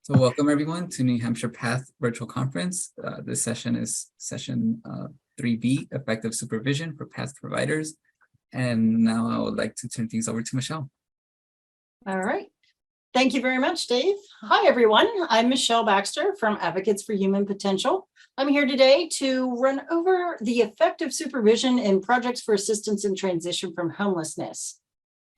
So welcome everyone to New Hampshire PATH Virtual Conference. This session is session 3B, Effective Supervision for PATH Providers. And now I would like to turn things over to Michelle. All right. Thank you very much, Dave. Hi, everyone. I'm Michelle Baxter from Advocates for Human Potential. I'm here today to run over the effective supervision in projects for assistance in transition from homelessness.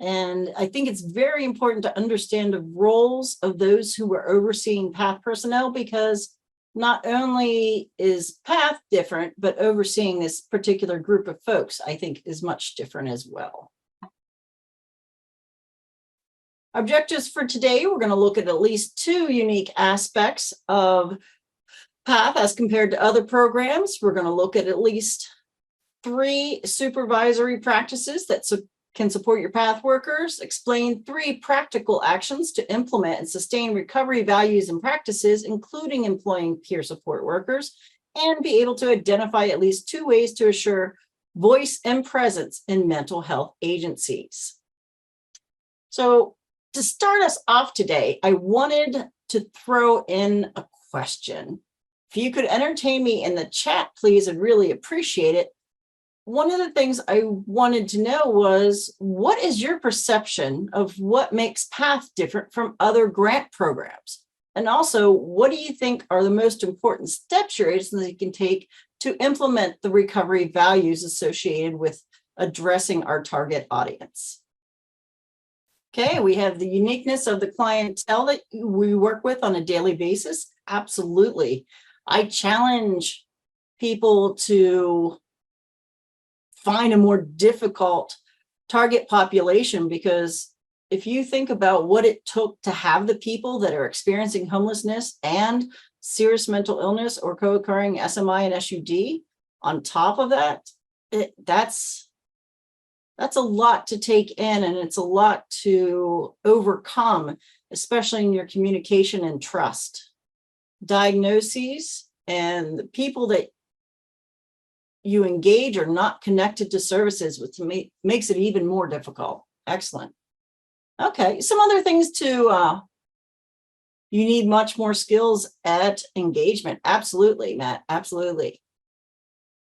And I think it's very important to understand the roles of those who are overseeing PATH personnel, because not only is PATH different, but overseeing this particular group of folks, I think, is much different as well. Objectives for today, we're going to look at least two unique aspects of PATH as compared to other programs. We're going to look at least 3 supervisory practices that can support your PATH workers, explain 3 practical actions to implement and sustain recovery values and practices, including employing peer support workers, and be able to identify at least 2 ways to assure voice and presence in mental health agencies. So to start us off today, I wanted to throw in a question. If you could entertain me in the chat, please, I'd really appreciate it. One of the things I wanted to know was, what is your perception of what makes PATH different from other grant programs? And also, what do you think are the most important steps your agency can take to implement the recovery values associated with addressing our target audience? Okay, we have the uniqueness of the clientele that we work with on a daily basis. Absolutely. I challenge people to find a more difficult target population, because if you think about what it took to have the people that are experiencing homelessness and serious mental illness or co-occurring SMI and SUD on top of that, that's a lot to take in, and it's a lot to overcome, especially in your communication and trust. Diagnoses and the people that you engage are not connected to services, which makes it even more difficult. Excellent. Okay, some other things to, you need much more skills at engagement. Absolutely, Matt, absolutely.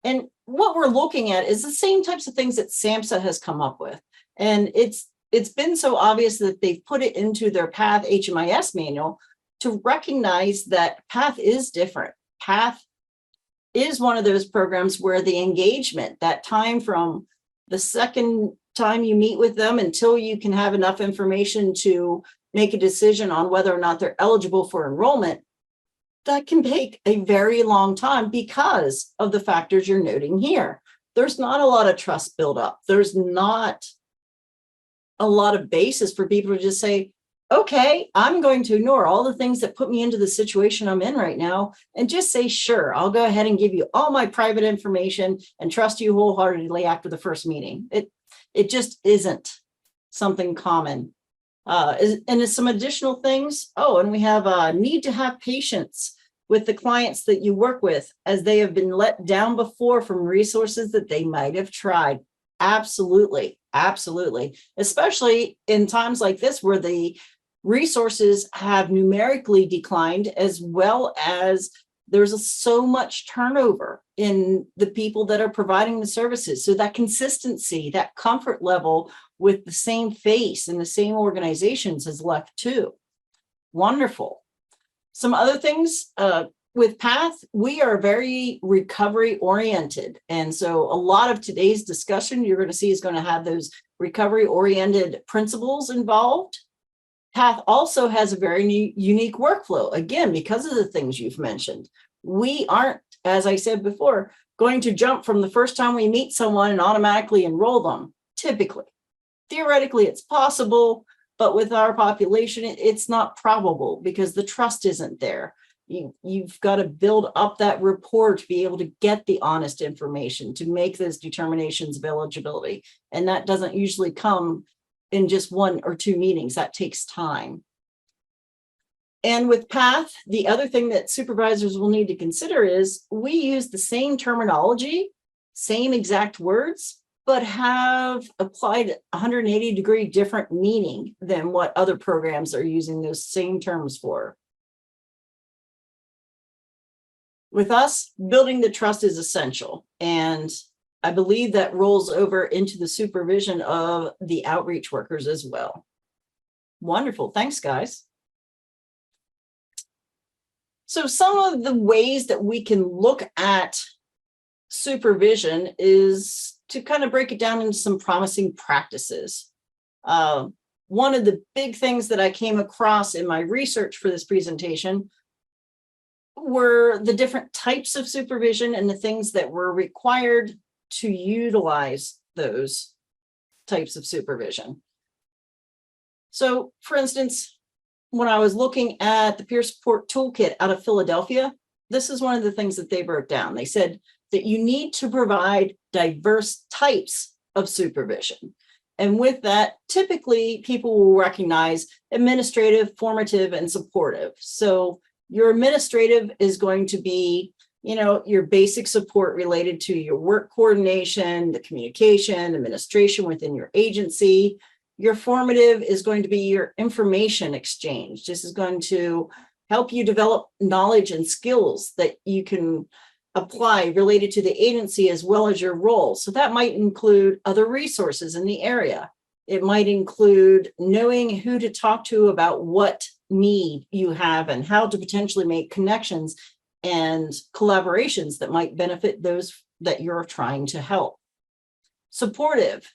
And what we're looking at is the same types of things that SAMHSA has come up with. And it's been so obvious that they've put it into their PATH HMIS manual to recognize that PATH is different. PATH is one of those programs where the engagement, that time from the second time you meet with them until you can have enough information to make a decision on whether or not they're eligible for enrollment, that can take a very long time because of the factors you're noting here. There's not a lot of trust built up. There's not a lot of basis for people to just say, okay, I'm going to ignore all the things that put me into the situation I'm in right now and just say, sure, I'll go ahead and give you all my private information and trust you wholeheartedly after the first meeting. It just isn't something common. And some additional things. Oh, and we have a need to have patience with the clients that you work with, as they have been let down before from resources that they might have tried. Absolutely, absolutely. Especially in times like this where the resources have numerically declined, as well as there's so much turnover in the people that are providing the services. So that consistency, that comfort level with the same face and the same organizations has left too. Wonderful. Some other things with PATH, we are very recovery oriented. And so a lot of today's discussion you're going to see is going to have those recovery oriented principles involved. PATH also has a very unique workflow, again, because of the things you've mentioned. We aren't, as I said before, going to jump from the first time we meet someone and automatically enroll them, typically. Theoretically, it's possible, but with our population, it's not probable because the trust isn't there. You've got to build up that rapport to be able to get the honest information, to make those determinations of eligibility. And that doesn't usually come in just 1 or 2 meetings. That takes time. And with PATH, the other thing that supervisors will need to consider is we use the same terminology, same exact words, but have applied 180-degree different meaning than what other programs are using those same terms for. With us, building the trust is essential. And I believe that rolls over into the supervision of the outreach workers as well. Wonderful. Thanks, guys. So some of the ways that we can look at supervision is to kind of break it down into some promising practices. One of the big things that I came across in my research for this presentation were the different types of supervision and the things that were required to utilize those types of supervision. So, for instance, when I was looking at the peer support toolkit out of Philadelphia, this is one of the things that they broke down. They said that you need to provide diverse types of supervision. And with that, typically people will recognize administrative, formative, and supportive. So your administrative is going to be, your basic support related to your work coordination, the communication, administration within your agency. Your formative is going to be your information exchange. This is going to help you develop knowledge and skills that you can apply related to the agency as well as your role. So that might include other resources in the area. It might include knowing who to talk to about what need you have and how to potentially make connections and collaborations that might benefit those that you're trying to help. Supportive.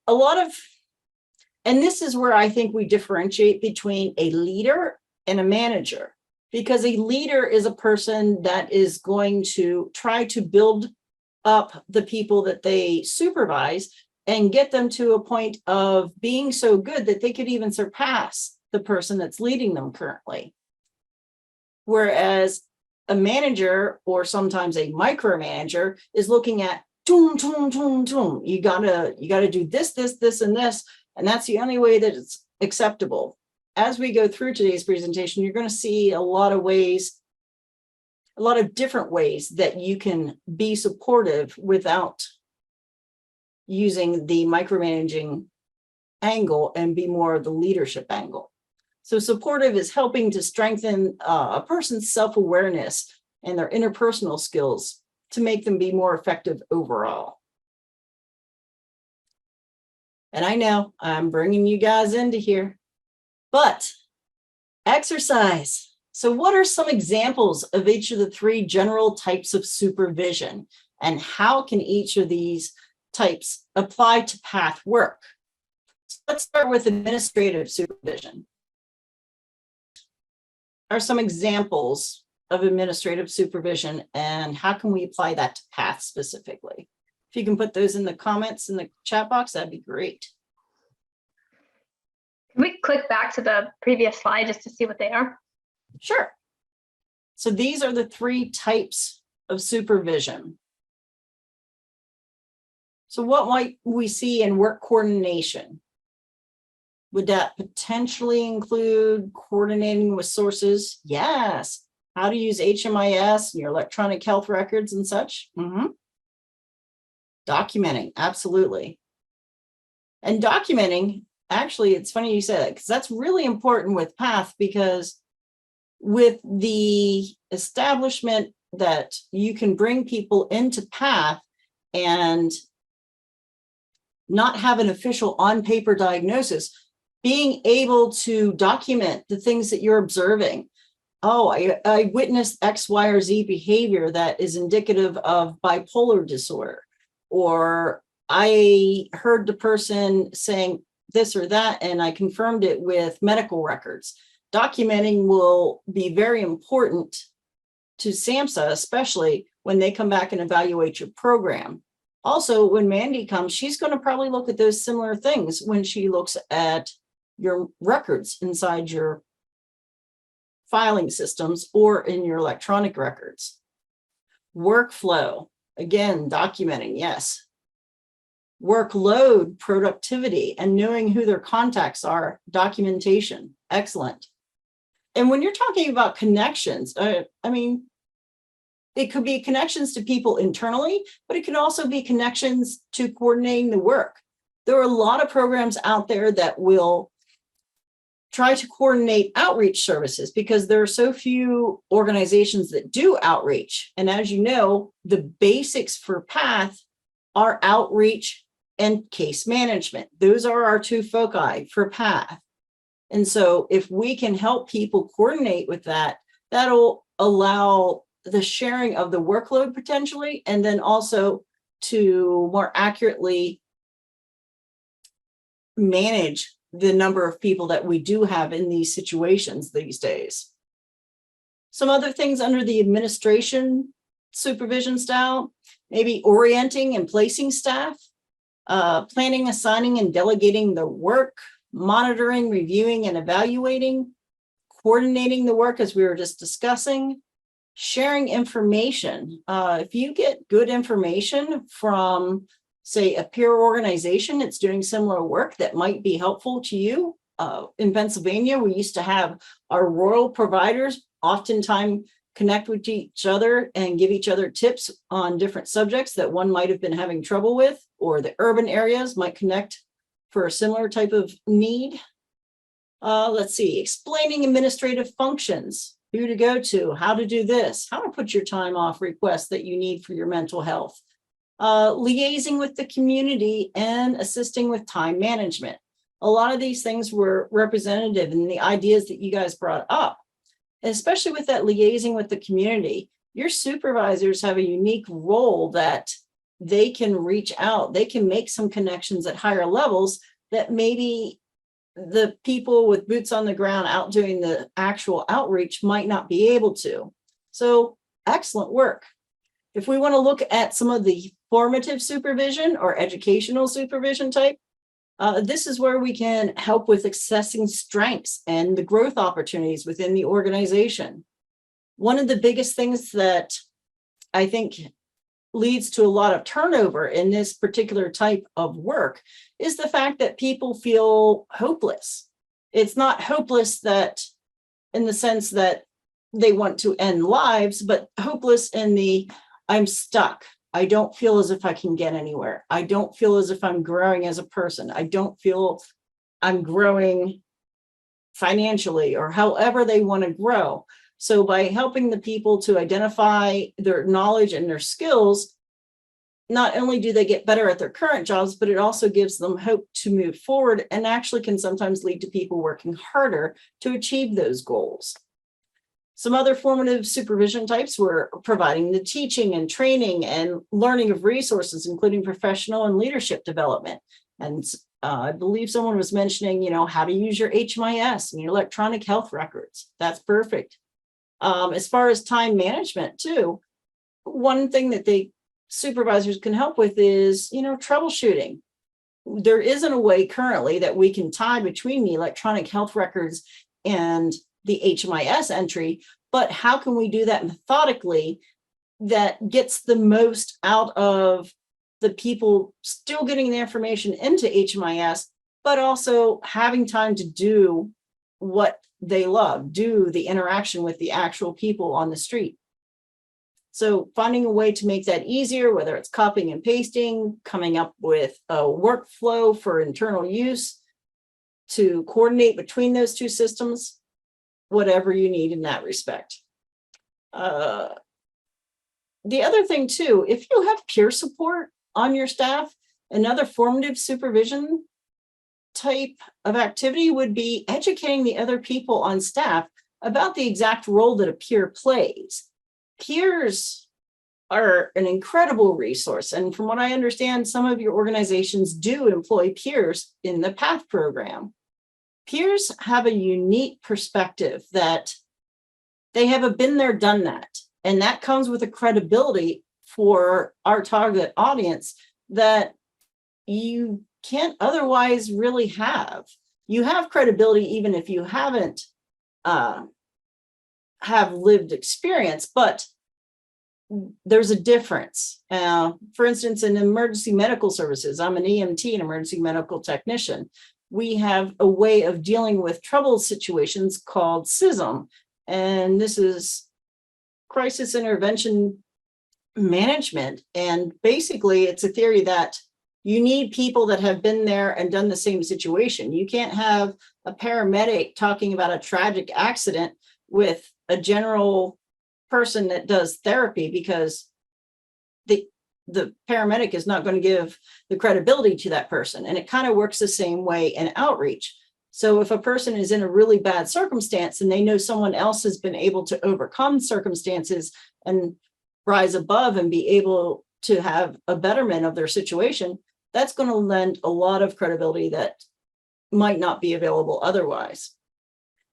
And this is where I think we differentiate between a leader and a manager, because a leader is a person that is going to try to build up the people that they supervise and get them to a point of being so good that they could even surpass the person that's leading them currently. Whereas a manager, or sometimes a micromanager, is looking at you gotta do this, and this, and that's the only way that it's acceptable. As we go through today's presentation, you're going to see a lot of different ways that you can be supportive without using the micromanaging angle and be more of the leadership angle. So supportive is helping to strengthen a person's self-awareness and their interpersonal skills to make them be more effective overall. And I know I'm bringing you guys into here, but exercise. So what are some examples of each of the three general types of supervision, and how can each of these types apply to PATH work? So let's start with administrative supervision. Are some examples of administrative supervision, and how can we apply that to PATH specifically? If you can put those in the comments in the chat box, that'd be great. Can we click back to the previous slide just to see what they are? Sure. So these are the three types of supervision. So what might we see in work coordination? Would that potentially include coordinating with sources? Yes. How to use HMIS and your electronic health records and such? Documenting, absolutely. And documenting, actually, it's funny you say that, because that's really important with PATH, because with the establishment that you can bring people into PATH and not have an official on-paper diagnosis, being able to document the things that you're observing. Oh, I witnessed X, Y, or Z behavior that is indicative of bipolar disorder. Or I heard the person saying this or that, and I confirmed it with medical records. Documenting will be very important to SAMHSA, especially when they come back and evaluate your program. Also, when Mandy comes, she's going to probably look at those similar things when she looks at your records inside your filing systems or in your electronic records. Workflow, again, documenting, yes. Workload, productivity, and knowing who their contacts are, documentation, excellent. And when you're talking about connections, I mean, it could be connections to people internally, but it can also be connections to coordinating the work. There are a lot of programs out there that will try to coordinate outreach services because there are so few organizations that do outreach. And as you know, the basics for PATH are outreach and case management. Those are our two foci for PATH. And so if we can help people coordinate with that, that'll allow the sharing of the workload potentially, and then also to more accurately manage the number of people that we do have in these situations these days. Some other things under the administration supervision style, maybe orienting and placing staff, planning, assigning, and delegating the work, monitoring, reviewing, and evaluating, coordinating the work as we were just discussing, sharing information. If you get good information from, say, a peer organization that's doing similar work that might be helpful to you. In Pennsylvania, we used to have our rural providers oftentimes connect with each other and give each other tips on different subjects that one might have been having trouble with, or the urban areas might connect for a similar type of need. Let's see, explaining administrative functions, who to go to, how to do this, how to put your time off requests that you need for your mental health, liaising with the community and assisting with time management. A lot of these things were representative in the ideas that you guys brought up, especially with that liaising with the community. Your supervisors have a unique role that they can reach out, they can make some connections at higher levels that maybe the people with boots on the ground out doing the actual outreach might not be able to. So excellent work. If we want to look at some of the formative supervision or educational supervision type, this is where we can help with assessing strengths and the growth opportunities within the organization. One of the biggest things that I think leads to a lot of turnover in this particular type of work is the fact that people feel hopeless. It's not hopeless that in the sense that they want to end lives, but hopeless in the I'm stuck. I don't feel as if I can get anywhere. I don't feel as if I'm growing as a person. I don't feel I'm growing financially or however they want to grow. So by helping the people to identify their knowledge and their skills, not only do they get better at their current jobs, but it also gives them hope to move forward and actually can sometimes lead to people working harder to achieve those goals. Some other formative supervision types were providing the teaching and training and learning of resources, including professional and leadership development. And I believe someone was mentioning, how to use your HMIS and your electronic health records. That's perfect. As far as time management too, one thing that supervisors can help with is, troubleshooting. There isn't a way currently that we can tie between the electronic health records and the HMIS entry, but how can we do that methodically that gets the most out of the people still getting the information into HMIS, but also having time to do what they love, do the interaction with the actual people on the street. So finding a way to make that easier, whether it's copying and pasting, coming up with a workflow for internal use to coordinate between those two systems, whatever you need in that respect. The other thing too, if you have peer support on your staff, another formative supervision type of activity would be educating the other people on staff about the exact role that a peer plays. Peers are an incredible resource. And from what I understand, some of your organizations do employ peers in the PATH program. Peers have a unique perspective that they have a been there, done that. And that comes with a credibility for our target audience that you can't otherwise really have. You have credibility even if you haven't have lived experience, but there's a difference. For instance, in emergency medical services, I'm an EMT, an emergency medical technician. We have a way of dealing with trouble situations called CISM, and this is crisis intervention management. And basically, it's a theory that You need people that have been there and done the same situation. You can't have a paramedic talking about a tragic accident with a general person that does therapy, because the paramedic is not going to give the credibility to that person. And it kind of works the same way in outreach. So if a person is in a really bad circumstance and they know someone else has been able to overcome circumstances and rise above and be able to have a betterment of their situation, that's going to lend a lot of credibility that might not be available otherwise.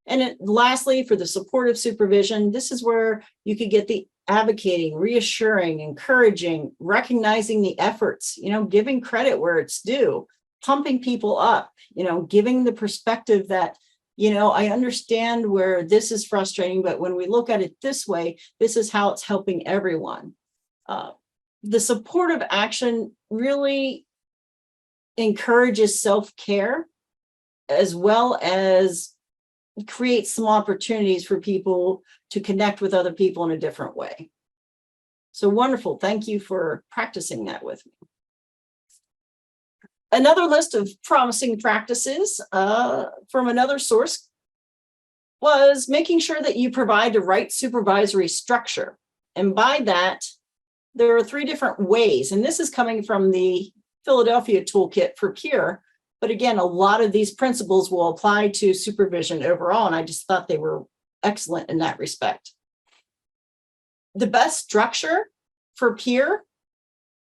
And lastly, for the supportive supervision, this is where you could get the advocating, reassuring, encouraging, recognizing the efforts, giving credit where it's due, pumping people up, giving the perspective that, I understand where this is frustrating, but when we look at it this way, this is how it's helping everyone. The supportive action really encourages self-care, as well as create some opportunities for people to connect with other people in a different way. So wonderful. Thank you for practicing that with me. Another list of promising practices from another source was making sure that you provide the right supervisory structure. And by that, there are 3 different ways. And this is coming from the Philadelphia Toolkit for Peer. But again, a lot of these principles will apply to supervision overall, and I just thought they were excellent in that respect. The best structure for peer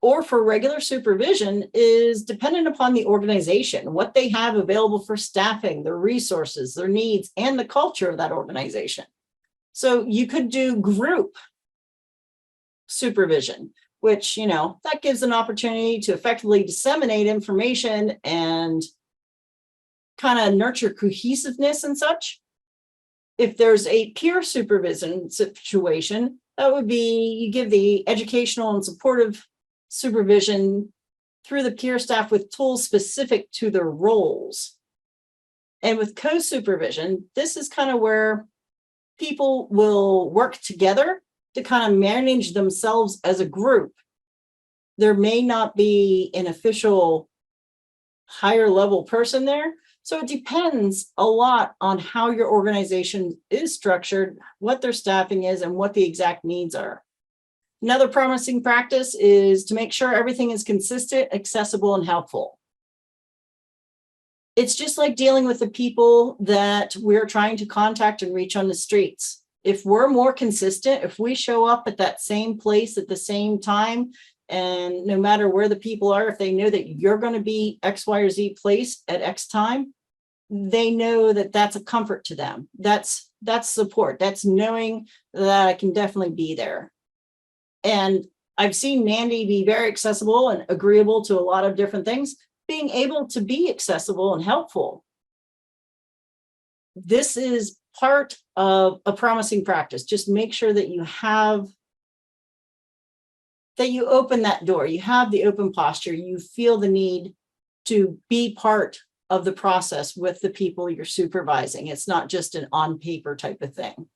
or for regular supervision is dependent upon the organization, what they have available for staffing, their resources, their needs, and the culture of that organization. So you could do group supervision, which, that gives an opportunity to effectively disseminate information and kind of nurture cohesiveness and such. If there's a peer supervision situation, that would be you give the educational and supportive supervision through the peer staff with tools specific to their roles. And with co-supervision, this is kind of where people will work together to kind of manage themselves as a group. There may not be an official higher level person there. So it depends a lot on how your organization is structured, what their staffing is, and what the exact needs are. Another promising practice is to make sure everything is consistent, accessible, and helpful. It's just like dealing with the people that we're trying to contact and reach on the streets. If we're more consistent, if we show up at that same place at the same time, and no matter where the people are, if they know that you're going to be X, Y, or Z place at X time, they know that that's a comfort to them. That's support. That's knowing that I can definitely be there. And I've seen Mandy be very accessible and agreeable to a lot of different things, being able to be accessible and helpful. This is part of a promising practice. Just make sure that you open that door, you have the open posture, you feel the need to be part of the process with the people you're supervising. It's not just an on paper type of thing.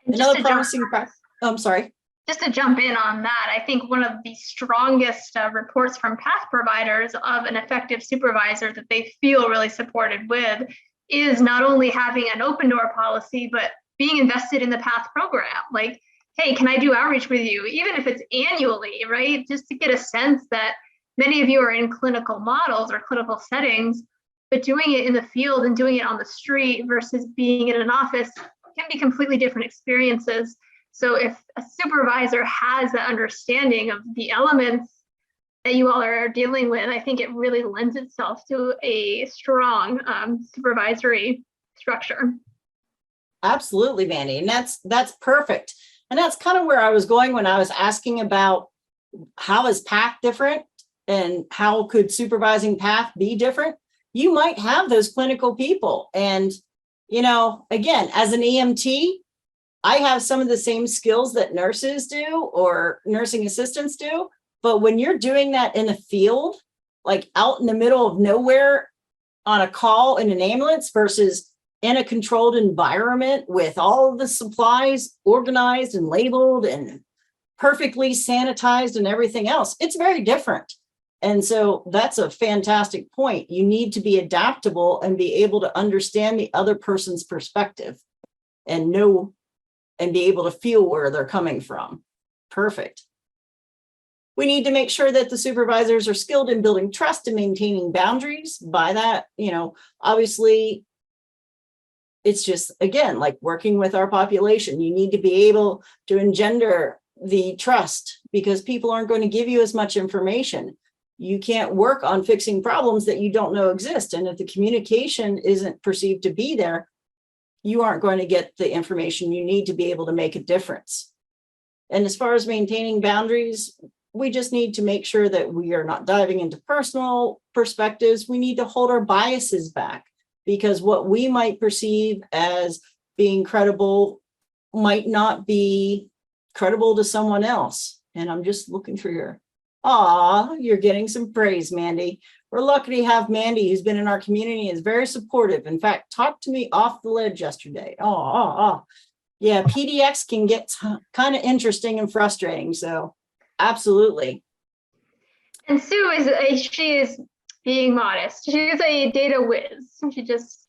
Another promising practice. Oh, I'm sorry. Just to jump in on that, I think one of the strongest reports from PATH providers of an effective supervisor that they feel really supported with is not only having an open door policy, but being invested in the PATH program. Like, hey, can I do outreach with you? Even if it's annually, right? Just to get a sense that many of you are in clinical models or clinical settings, but doing it in the field and doing it on the street versus being in an office can be completely different experiences. So if a supervisor has that understanding of the elements that you all are dealing with, I think it really lends itself to a strong supervisory structure. Absolutely, Mandy. And that's perfect. And that's kind of where I was going when I was asking about how is PATH different and how could supervising PATH be different? You might have those clinical people. And, again, as an EMT, I have some of the same skills that nurses do or nursing assistants do. But when you're doing that in the field, like out in the middle of nowhere on a call in an ambulance versus in a controlled environment with all of the supplies organized and labeled and perfectly sanitized and everything else, it's very different. And so that's a fantastic point. You need to be adaptable and be able to understand the other person's perspective and know and be able to feel where they're coming from. Perfect. We need to make sure that the supervisors are skilled in building trust and maintaining boundaries. By that, obviously, it's just, again, like working with our population. You need to be able to engender the trust because people aren't going to give you as much information. You can't work on fixing problems that you don't know exist. And if the communication isn't perceived to be there, you aren't going to get the information you need to be able to make a difference. And as far as maintaining boundaries, we just need to make sure that we are not diving into personal perspectives. We need to hold our biases back because what we might perceive as being credible might not be credible to someone else. And I'm just looking for you're getting some praise, Mandy. We're lucky to have Mandy, who's been in our community, is very supportive. In fact, talked to me off the ledge yesterday. Yeah, PDX can get kind of interesting and frustrating. So absolutely. And Sue she is being modest. She is a data whiz. She just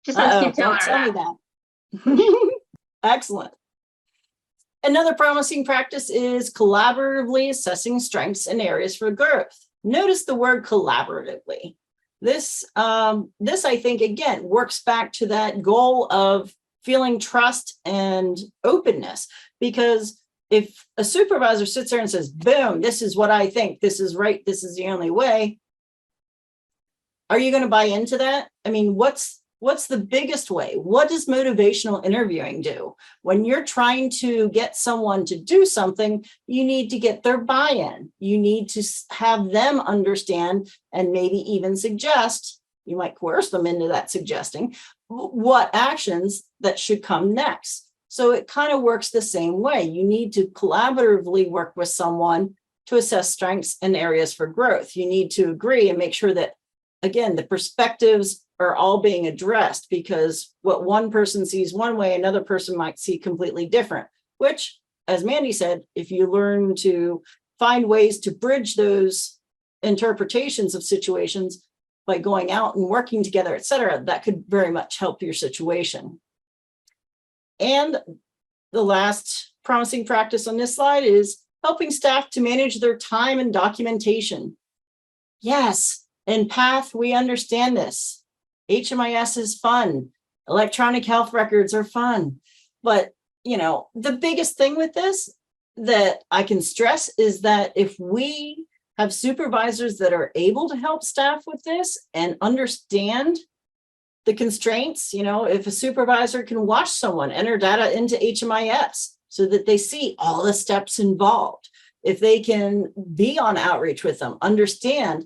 has to keep telling her that. Excellent. Another promising practice is collaboratively assessing strengths and areas for growth. Notice the word collaboratively. This I think, again, works back to that goal of feeling trust and openness, because if a supervisor sits there and says, boom, this is what I think, this is right, this is the only way, are you going to buy into that? I mean, what's the biggest way? What does motivational interviewing do? When you're trying to get someone to do something, you need to get their buy-in. You need to have them understand and maybe even suggest, you might coerce them into that suggesting, what actions that should come next. So it kind of works the same way. You need to collaboratively work with someone to assess strengths and areas for growth. You need to agree and make sure that, again, the perspectives are all being addressed, because what one person sees one way, another person might see completely different, which, as Mandy said, if you learn to find ways to bridge those interpretations of situations by going out and working together, et cetera, that could very much help your situation. And the last promising practice on this slide is helping staff to manage their time and documentation. Yes, in PATH, we understand this. HMIS is fun. Electronic health records are fun. But, the biggest thing with this that I can stress is that if we have supervisors that are able to help staff with this and understand the constraints, if a supervisor can watch someone enter data into HMIS so that they see all the steps involved, if they can be on outreach with them, understand,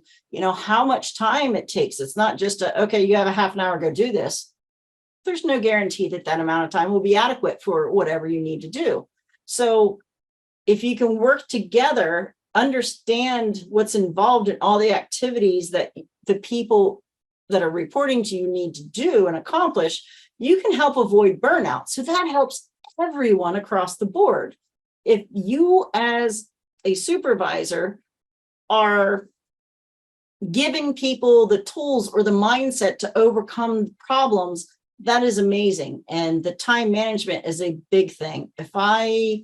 how much time it takes. It's not just okay, you have a half an hour, go do this. There's no guarantee that amount of time will be adequate for whatever you need to do. So if you can work together, understand what's involved in all the activities that the people that are reporting to you need to do and accomplish, you can help avoid burnout. So that helps everyone across the board. If you as a supervisor are giving people the tools or the mindset to overcome problems, that is amazing. And the time management is a big thing. If I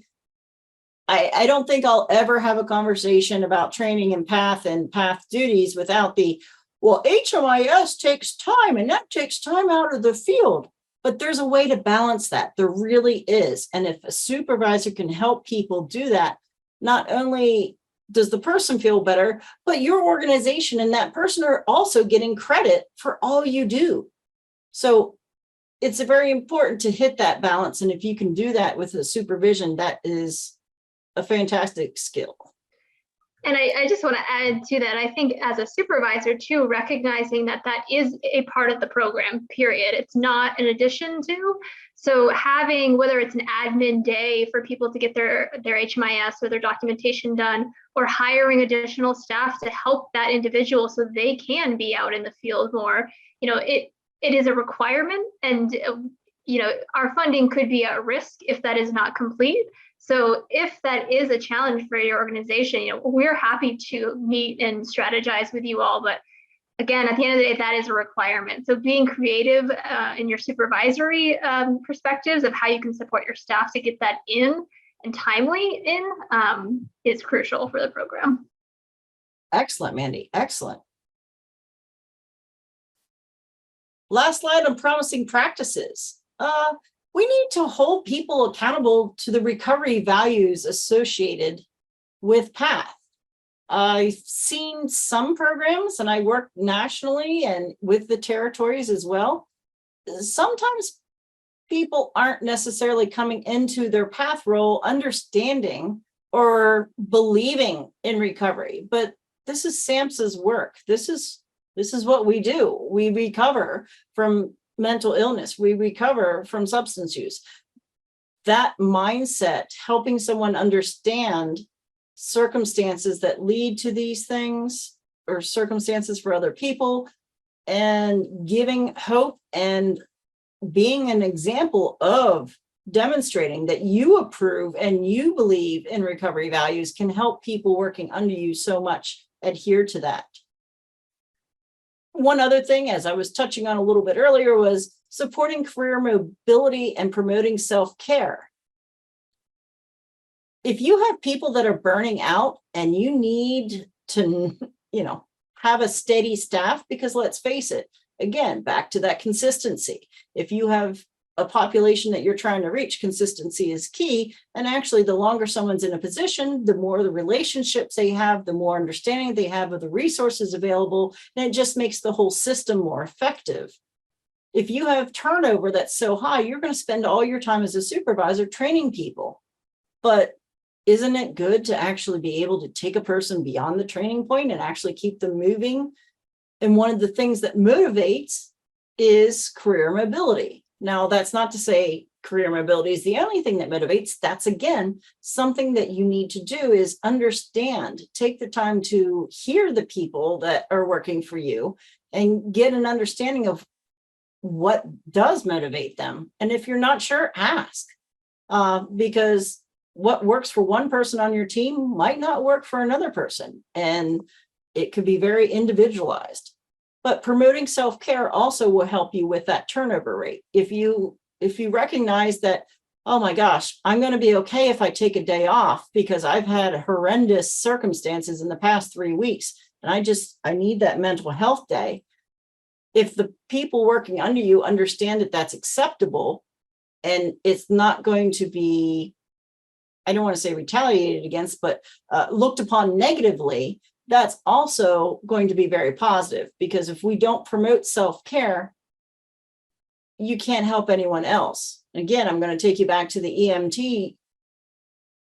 don't think I'll ever have a conversation about training and PATH duties without HMIS takes time, and that takes time out of the field. But there's a way to balance that. There really is. And if a supervisor can help people do that, not only does the person feel better, but your organization and that person are also getting credit for all you do. So it's very important to hit that balance. And if you can do that with a supervision, that is a fantastic skill. And I just want to add to that. I think as a supervisor too, recognizing that is a part of the program, period. It's not an addition to. So having, whether it's an admin day for people to get their HMIS or their documentation done, or hiring additional staff to help that individual so they can be out in the field more, it is a requirement. And our funding could be at risk if that is not complete. So if that is a challenge for your organization, we're happy to meet and strategize with you all. But again, at the end of the day, that is a requirement. So being creative in your supervisory perspectives of how you can support your staff to get that in and timely in is crucial for the program. Excellent, Mandy. Excellent. Last slide on promising practices. We need to hold people accountable to the recovery values associated with PATH. I've seen some programs, and I work nationally and with the territories as well. Sometimes people aren't necessarily coming into their PATH role understanding or believing in recovery, but this is SAMHSA's work. This is what we do. We recover from mental illness. We recover from substance use. That mindset, helping someone understand circumstances that lead to these things or circumstances for other people, and giving hope and being an example of demonstrating that you approve and you believe in recovery values can help people working under you so much adhere to that. One other thing, as I was touching on a little bit earlier, was supporting career mobility and promoting self-care. If you have people that are burning out and you need to, have a steady staff, because let's face it, again, back to that consistency. If you have a population that you're trying to reach, consistency is key. And actually, the longer someone's in a position, the more the relationships they have, the more understanding they have of the resources available, and it just makes the whole system more effective. If you have turnover that's so high, you're going to spend all your time as a supervisor training people. But isn't it good to actually be able to take a person beyond the training point and actually keep them moving? And one of the things that motivates is career mobility. Now, that's not to say career mobility is the only thing that motivates. That's, again, something that you need to do is understand, take the time to hear the people that are working for you and get an understanding of what does motivate them. And if you're not sure, ask, because what works for one person on your team might not work for another person. And it could be very individualized. But promoting self-care also will help you with that turnover rate. If you recognize that, oh my gosh, I'm going to be okay if I take a day off because I've had horrendous circumstances in the past 3 weeks, and I need that mental health day. If the people working under you understand that that's acceptable and it's not going to be, I don't want to say retaliated against, but looked upon negatively, that's also going to be very positive, because if we don't promote self-care, you can't help anyone else. Again, I'm going to take you back to the EMT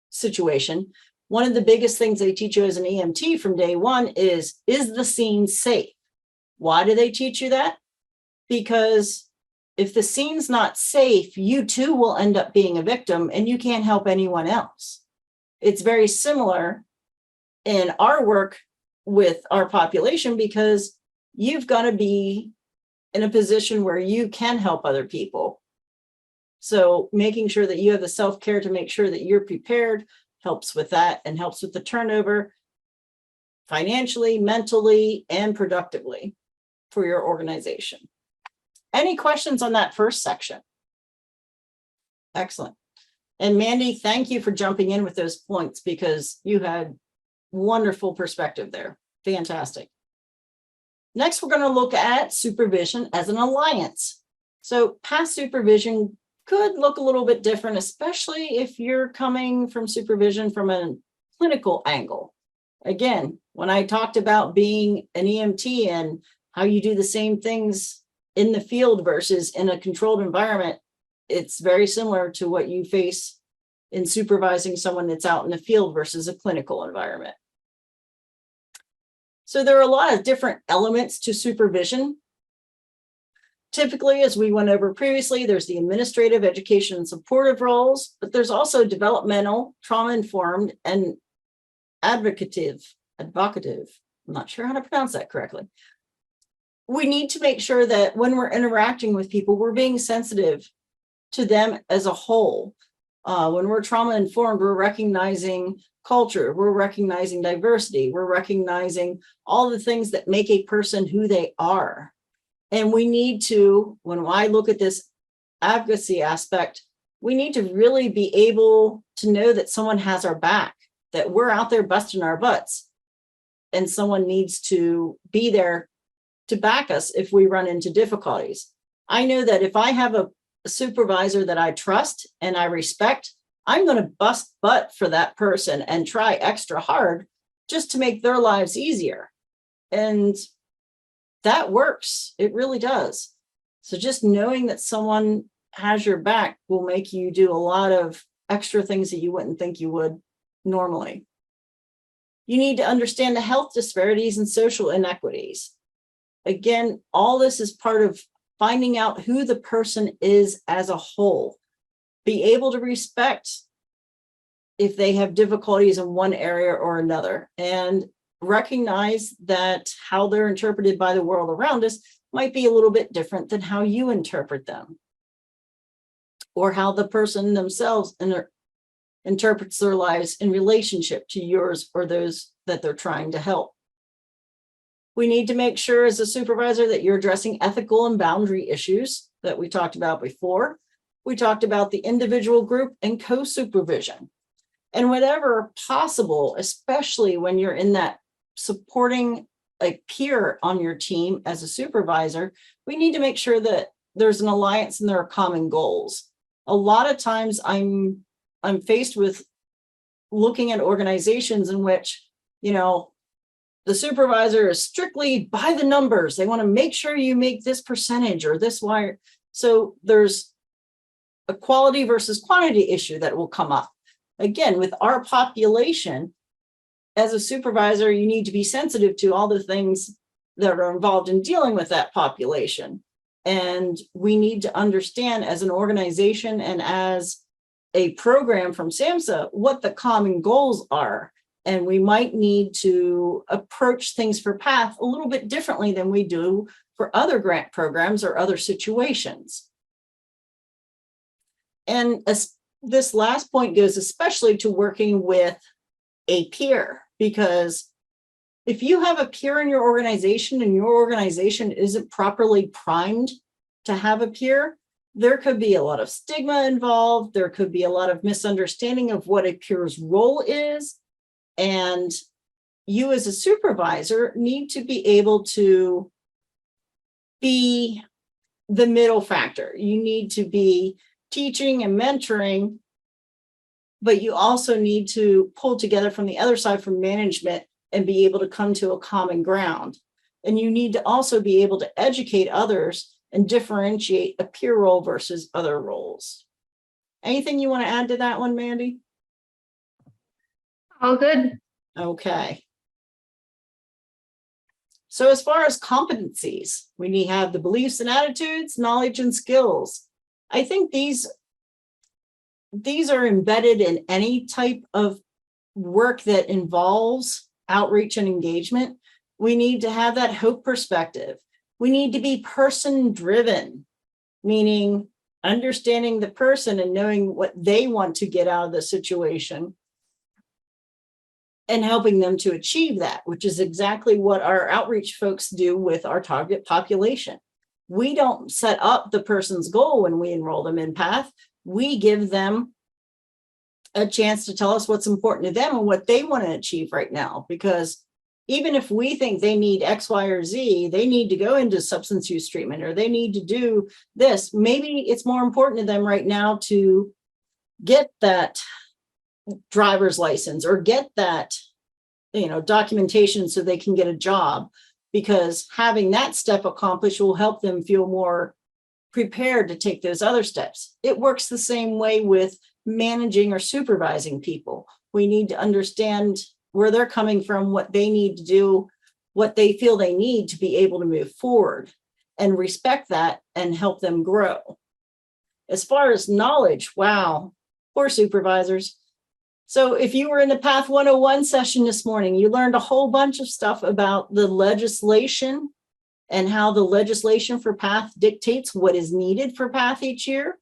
situation. One of the biggest things they teach you as an EMT from day one is the scene safe? Why do they teach you that? Because if the scene's not safe, you too will end up being a victim and you can't help anyone else. It's very similar in our work with our population, because you've got to be in a position where you can help other people. So making sure that you have the self-care to make sure that you're prepared helps with that, and helps with the turnover financially, mentally, and productively for your organization. Any questions on that first section? Excellent. And Mandy, thank you for jumping in with those points, because you had wonderful perspective there. Fantastic. Next, we're going to look at supervision as an alliance. So past supervision could look a little bit different, especially if you're coming from supervision from a clinical angle. Again, when I talked about being an EMT and how you do the same things in the field versus in a controlled environment, it's very similar to what you face in supervising someone that's out in the field versus a clinical environment. So there are a lot of different elements to supervision. Typically, as we went over previously, there's the administrative, education, and supportive roles, but there's also developmental, trauma-informed, and advocative. I'm not sure how to pronounce that correctly. We need to make sure that when we're interacting with people, we're being sensitive to them as a whole. When we're trauma informed, we're recognizing culture, we're recognizing diversity, we're recognizing all the things that make a person who they are. And we need to, when I look at this advocacy aspect, we need to really be able to know that someone has our back, that we're out there busting our butts, and someone needs to be there to back us if we run into difficulties. I know that if I have a supervisor that I trust and I respect, I'm going to bust butt for that person and try extra hard just to make their lives easier. And that works. It really does. So just knowing that someone has your back will make you do a lot of extra things that you wouldn't think you would normally. You need to understand the health disparities and social inequities. Again, all this is part of finding out who the person is as a whole. Be able to respect if they have difficulties in one area or another, and recognize that how they're interpreted by the world around us might be a little bit different than how you interpret them, or how the person themselves interprets their lives in relationship to yours or those that they're trying to help. We need to make sure as a supervisor that you're addressing ethical and boundary issues that we talked about before. We talked about the individual, group, and co-supervision. And whenever possible, especially when you're in that supporting a peer on your team as a supervisor, we need to make sure that there's an alliance and there are common goals. A lot of times I'm faced with looking at organizations in which, the supervisor is strictly by the numbers. They want to make sure you make this percentage or this wire. So there's a quality versus quantity issue that will come up. Again, with our population, as a supervisor, you need to be sensitive to all the things that are involved in dealing with that population. And we need to understand as an organization and as a program from SAMHSA what the common goals are. And we might need to approach things for PATH a little bit differently than we do for other grant programs or other situations. And this last point goes especially to working with a peer, because if you have a peer in your organization and your organization isn't properly primed to have a peer, there could be a lot of stigma involved. There could be a lot of misunderstanding of what a peer's role is. And you as a supervisor need to be able to be the middle factor. You need to be teaching and mentoring, but you also need to pull together from the other side from management and be able to come to a common ground. And you need to also be able to educate others and differentiate a peer role versus other roles. Anything you want to add to that one, Mandy? All good. Okay. So as far as competencies, we need to have the beliefs and attitudes, knowledge and skills. I think these are embedded in any type of work that involves outreach and engagement. We need to have that hope perspective. We need to be person-driven, meaning understanding the person and knowing what they want to get out of the situation and helping them to achieve that, which is exactly what our outreach folks do with our target population. We don't set up the person's goal when we enroll them in PATH. We give them a chance to tell us what's important to them and what they want to achieve right now. Because even if we think they need X, Y, or Z, they need to go into substance use treatment or they need to do this. Maybe it's more important to them right now to get that driver's license or get that, documentation so they can get a job, because having that step accomplished will help them feel more prepared to take those other steps. It works the same way with managing or supervising people. We need to understand where they're coming from, what they need to do, what they feel they need to be able to move forward, and respect that and help them grow. As far as knowledge, wow, poor supervisors. So if you were in the PATH 101 session this morning, you learned a whole bunch of stuff about the legislation and how the legislation for PATH dictates what is needed for PATH each year.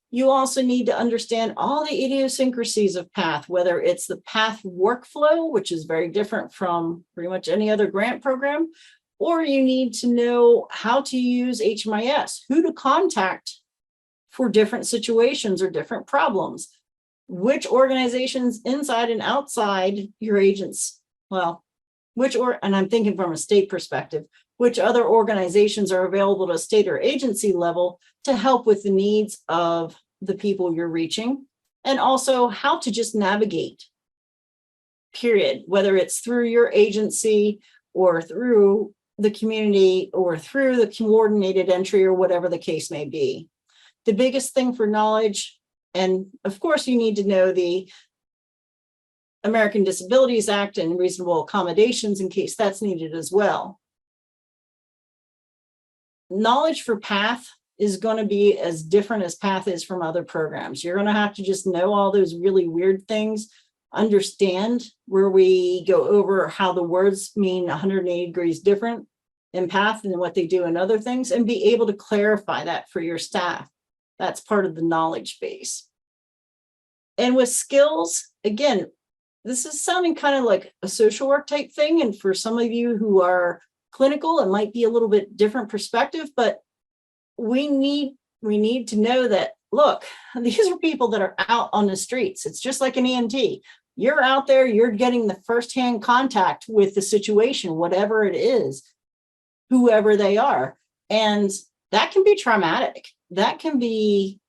You also need to understand all the idiosyncrasies of PATH, whether it's the PATH workflow, which is very different from pretty much any other grant program, or you need to know how to use HMIS, who to contact for different situations or different problems, which organizations inside and outside your agents, well, and I'm thinking from a state perspective, which other organizations are available to state or agency level to help with the needs of the people you're reaching, and also how to just navigate, period, whether it's through your agency or through the community or through the coordinated entry or whatever the case may be. The biggest thing for knowledge, and of course you need to know the American Disabilities Act and reasonable accommodations in case that's needed as well. Knowledge for PATH is going to be as different as PATH is from other programs. You're going to have to just know all those really weird things, understand where we go over how the words mean 180 degrees different in PATH than what they do in other things, and be able to clarify that for your staff. That's part of the knowledge base. And with skills, again, this is sounding kind of like a social work type thing. And for some of you who are clinical, it might be a little bit different perspective, but we need to know that, look, these are people that are out on the streets. It's just like an EMT. You're out there, you're getting the firsthand contact with the situation, whatever it is, whoever they are. And that can be traumatic. That can be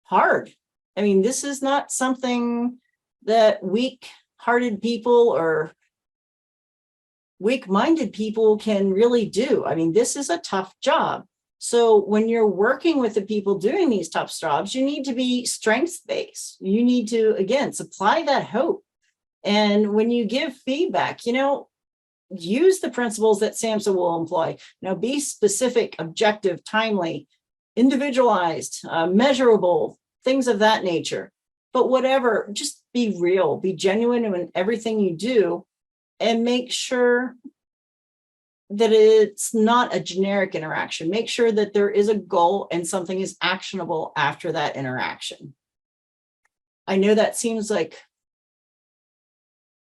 hard. I mean, this is not something that weak-hearted people or weak-minded people can really do. I mean, this is a tough job. So when you're working with the people doing these tough jobs, you need to be strengths-based. You need to, again, supply that hope. And when you give feedback, use the principles that SAMHSA will employ. Be specific, objective, timely, individualized, measurable, things of that nature. But whatever, just be real, be genuine in everything you do, and make sure that it's not a generic interaction. Make sure that there is a goal and something is actionable after that interaction. I know that seems like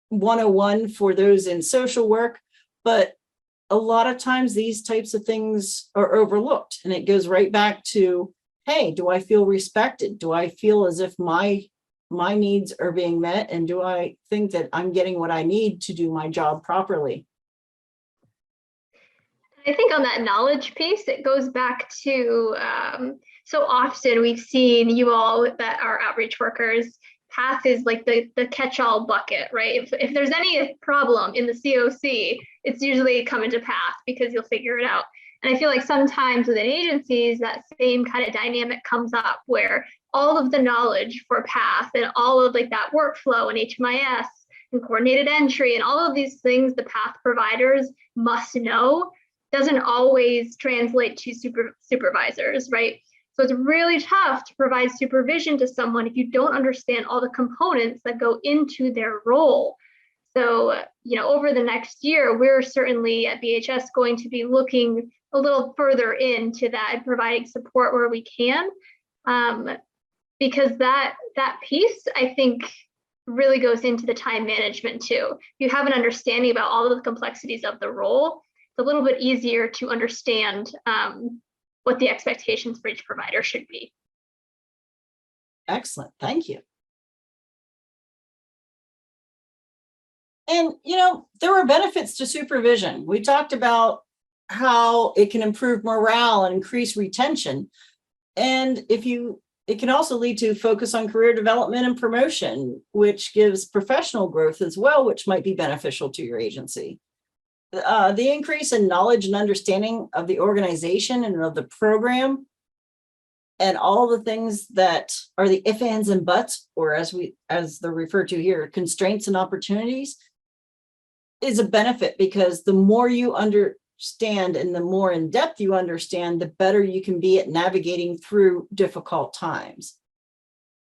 101 for those in social work, but a lot of times these types of things are overlooked, and it goes right back to, hey, do I feel respected? Do I feel as if my needs are being met? And do I think that I'm getting what I need to do my job properly? I think on that knowledge piece, it goes back to, so often we've seen you all that are outreach workers, PATH is like the catch-all bucket, right? If there's any problem in the COC, it's usually coming to PATH because you'll figure it out. And I feel like sometimes within agencies, that same kind of dynamic comes up where all of the knowledge for PATH and all of like that workflow and HMIS and coordinated entry and all of these things the PATH providers must know doesn't always translate to supervisors, right? So it's really tough to provide supervision to someone if you don't understand all the components that go into their role. So, over the next year, we're certainly at BHS going to be looking a little further into that and providing support where we can, because that piece, I think, really goes into the time management too. If you have an understanding about all of the complexities of the role, it's a little bit easier to understand what the expectations for each provider should be. Excellent, thank you. And, there are benefits to supervision. We talked about how it can improve morale and increase retention. And it can also lead to focus on career development and promotion, which gives professional growth as well, which might be beneficial to your agency. The increase in knowledge and understanding of the organization and of the program and all the things that are the ifs, ands, and buts, or as they're referred to here, constraints and opportunities, is a benefit, because the more you understand and the more in depth you understand, the better you can be at navigating through difficult times.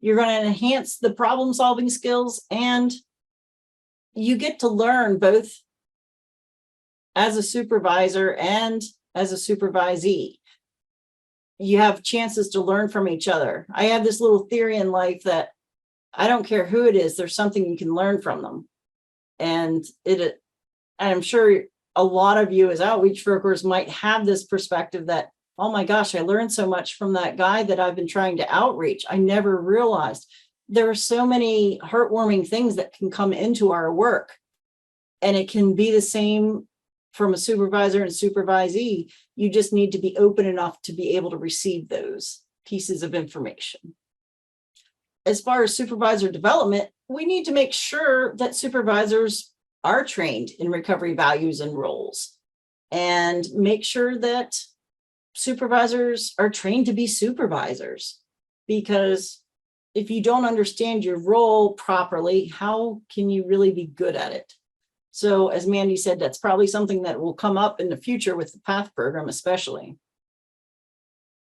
You're going to enhance the problem solving skills, and you get to learn both as a supervisor and as a supervisee. you have chances to learn from each other. I have this little theory in life that I don't care who it is, there's something you can learn from them. And I'm sure a lot of you as outreach workers might have this perspective that, oh my gosh, I learned so much from that guy that I've been trying to outreach. I never realized there are so many heartwarming things that can come into our work. And it can be the same from a supervisor and supervisee. You just need to be open enough to be able to receive those pieces of information. As far as supervisor development, we need to make sure that supervisors are trained in recovery values and roles, and make sure that supervisors are trained to be supervisors. Because if you don't understand your role properly, how can you really be good at it? So as Mandy said, that's probably something that will come up in the future with the PATH program, especially.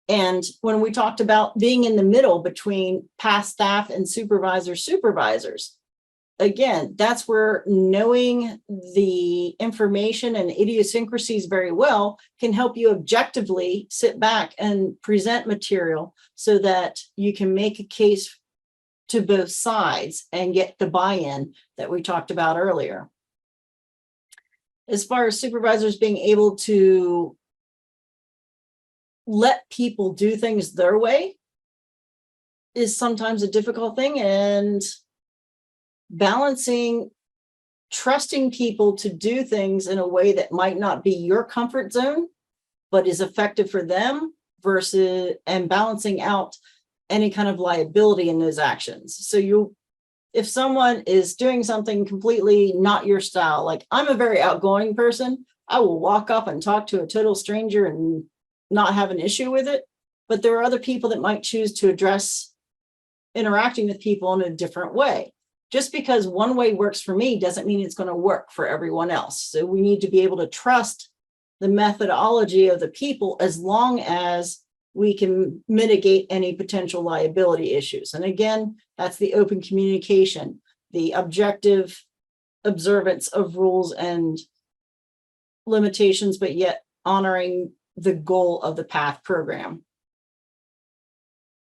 And when we talked about being in the middle between PATH staff and supervisors, again, that's where knowing the information and idiosyncrasies very well can help you objectively sit back and present material so that you can make a case to both sides and get the buy-in that we talked about earlier. As far as supervisors being able to let people do things their way is sometimes a difficult thing, and balancing trusting people to do things in a way that might not be your comfort zone, but is effective for them versus, and balancing out any kind of liability in those actions. So if someone is doing something completely not your style, like I'm a very outgoing person, I will walk up and talk to a total stranger and not have an issue with it. But there are other people that might choose to address interacting with people in a different way. Just because one way works for me doesn't mean it's going to work for everyone else. So we need to be able to trust the methodology of the people as long as we can mitigate any potential liability issues. And again, that's the open communication, the objective observance of rules and limitations, but yet honoring the goal of the PATH program.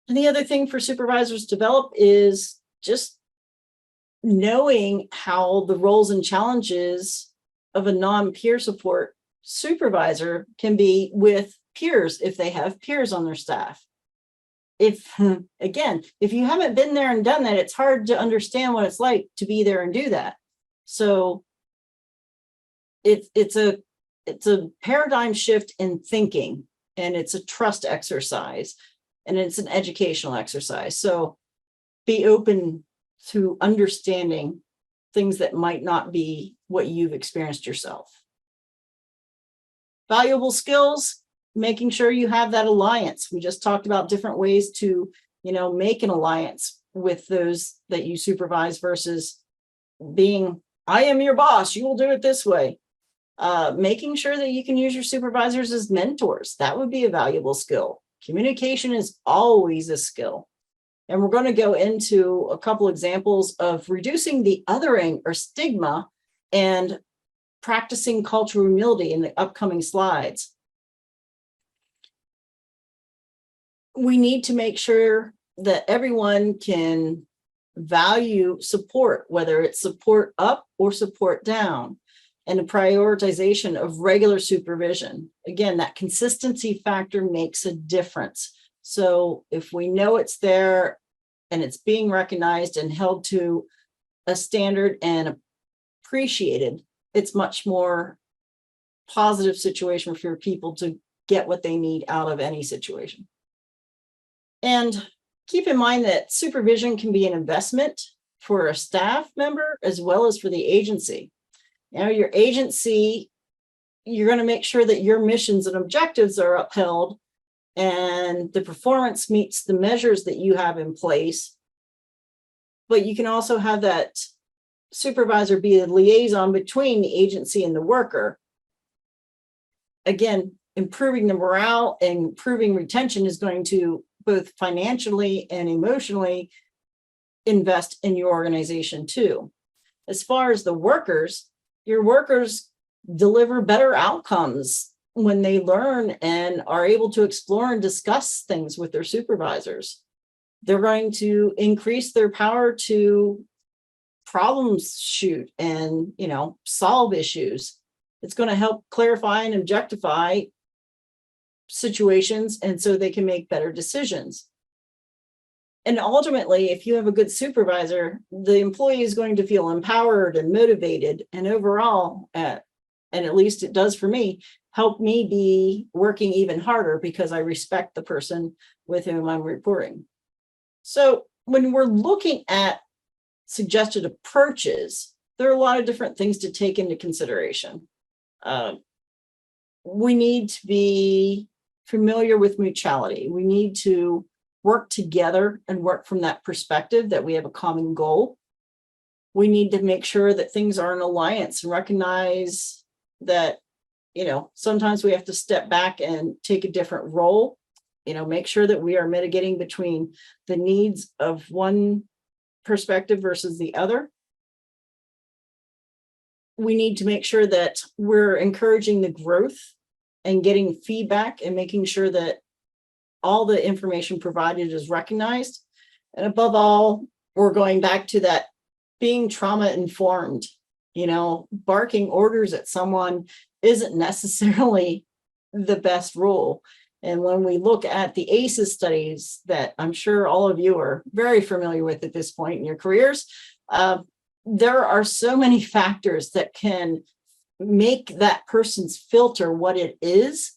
And the other thing for supervisors to develop is just knowing how the roles and challenges of a non-peer support supervisor can be with peers if they have peers on their staff. If you haven't been there and done that, it's hard to understand what it's like to be there and do that. So it's a paradigm shift in thinking, and it's a trust exercise, and it's an educational exercise. So be open to understanding things that might not be what you've experienced yourself. Valuable skills, making sure you have that alliance. We just talked about different ways to, make an alliance with those that you supervise versus being, I am your boss, you will do it this way. Making sure that you can use your supervisors as mentors. That would be a valuable skill. Communication is always a skill. And we're going to go into a couple examples of reducing the othering or stigma and practicing cultural humility in the upcoming slides. We need to make sure that everyone can value support, whether it's support up or support down, and a prioritization of regular supervision. Again, that consistency factor makes a difference. So if we know it's there and it's being recognized and held to a standard and appreciated, it's much more positive situation for people to get what they need out of any situation. And keep in mind that supervision can be an investment for a staff member as well as for the agency. Your agency, you're going to make sure that your missions and objectives are upheld and the performance meets the measures that you have in place. But you can also have that supervisor be a liaison between the agency and the worker. Again, improving the morale and improving retention is going to both financially and emotionally invest in your organization too. As far as the workers, your workers deliver better outcomes when they learn and are able to explore and discuss things with their supervisors, they're going to increase their power to problems shoot and, solve issues. It's going to help clarify and objectify situations, and so they can make better decisions. And ultimately, if you have a good supervisor, the employee is going to feel empowered and motivated, and overall, and at least it does for me, help me be working even harder because I respect the person with whom I'm reporting. So when we're looking at suggested approaches, there are a lot of different things to take into consideration. We need to be familiar with mutuality. We need to work together and work from that perspective that we have a common goal. We need to make sure that things are in alliance and recognize that, sometimes we have to step back and take a different role, make sure that we are mitigating between the needs of one perspective versus the other. We need to make sure that we're encouraging the growth and getting feedback and making sure that all the information provided is recognized. And above all, we're going back to that being trauma informed. Barking orders at someone isn't necessarily the best rule. And when we look at the ACEs studies that I'm sure all of you are very familiar with at this point in your careers, there are so many factors that can make that person's filter what it is,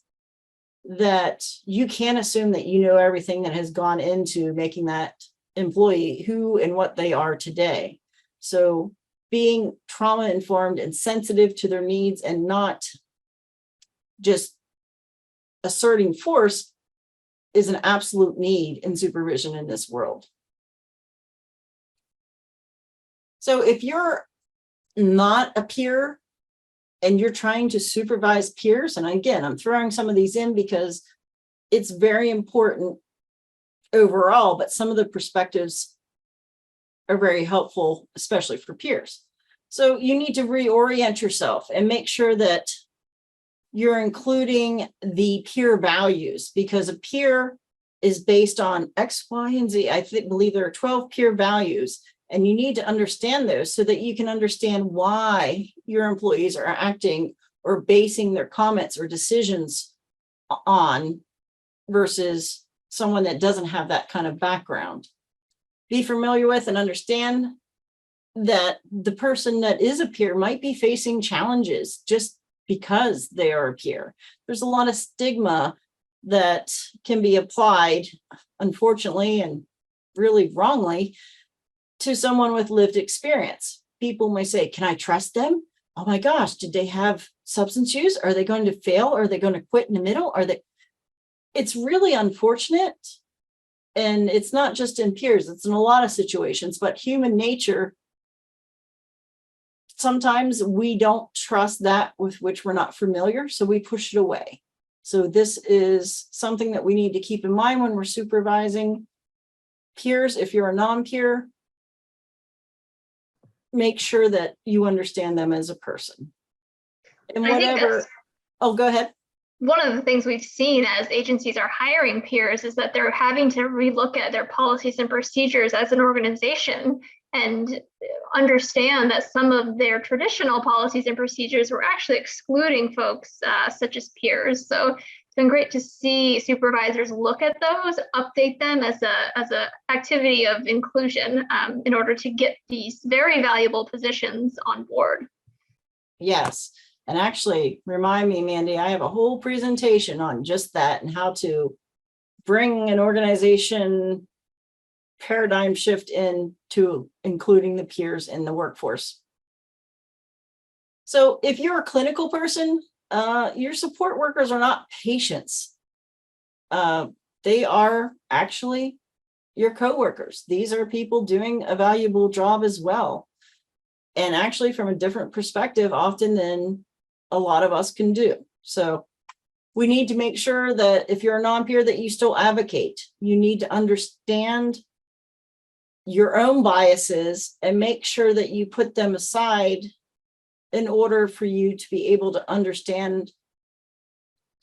that you can't assume that everything that has gone into making that employee who and what they are today. So being trauma informed and sensitive to their needs and not just asserting force is an absolute need in supervision in this world. So if you're not a peer and you're trying to supervise peers, and again, I'm throwing some of these in because it's very important overall, but some of the perspectives are very helpful, especially for peers. So you need to reorient yourself and make sure that you're including the peer values, because a peer is based on X, Y, and Z. I believe there are 12 peer values, and you need to understand those so that you can understand why your employees are acting or basing their comments or decisions on versus someone that doesn't have that kind of background. Be familiar with and understand that the person that is a peer might be facing challenges just because they are a peer. There's a lot of stigma that can be applied, unfortunately, and really wrongly, to someone with lived experience. People may say, can I trust them? Oh my gosh, did they have substance use? Are they going to fail? Are they going to quit in the middle? It's really unfortunate. And it's not just in peers, it's in a lot of situations, but human nature, sometimes we don't trust that with which we're not familiar, so we push it away. So this is something that we need to keep in mind when we're supervising peers. If you're a non-peer, make sure that you understand them as a person. And whatever, oh, go ahead. One of the things we've seen as agencies are hiring peers is that they're having to relook at their policies and procedures as an organization and understand that some of their traditional policies and procedures were actually excluding folks such as peers. So it's been great to see supervisors look at those, update them as a activity of inclusion in order to get these very valuable positions on board. Yes. And actually, remind me, Mandy, I have a whole presentation on just that and how to bring an organization paradigm shift into including the peers in the workforce. So if you're a clinical person, your support workers are not patients. They are actually your coworkers. These are people doing a valuable job as well. And actually from a different perspective, often than a lot of us can do. So we need to make sure that if you're a non-peer that you still advocate. You need to understand your own biases and make sure that you put them aside in order for you to be able to understand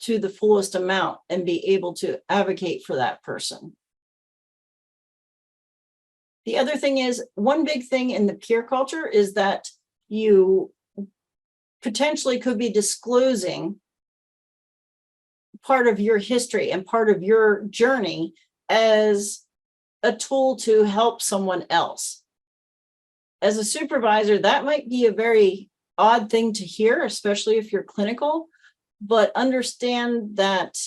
to the fullest amount and be able to advocate for that person. The other thing is, one big thing in the peer culture is that you potentially could be disclosing part of your history and part of your journey as a tool to help someone else. As a supervisor, that might be a very odd thing to hear, especially if you're clinical, but understand that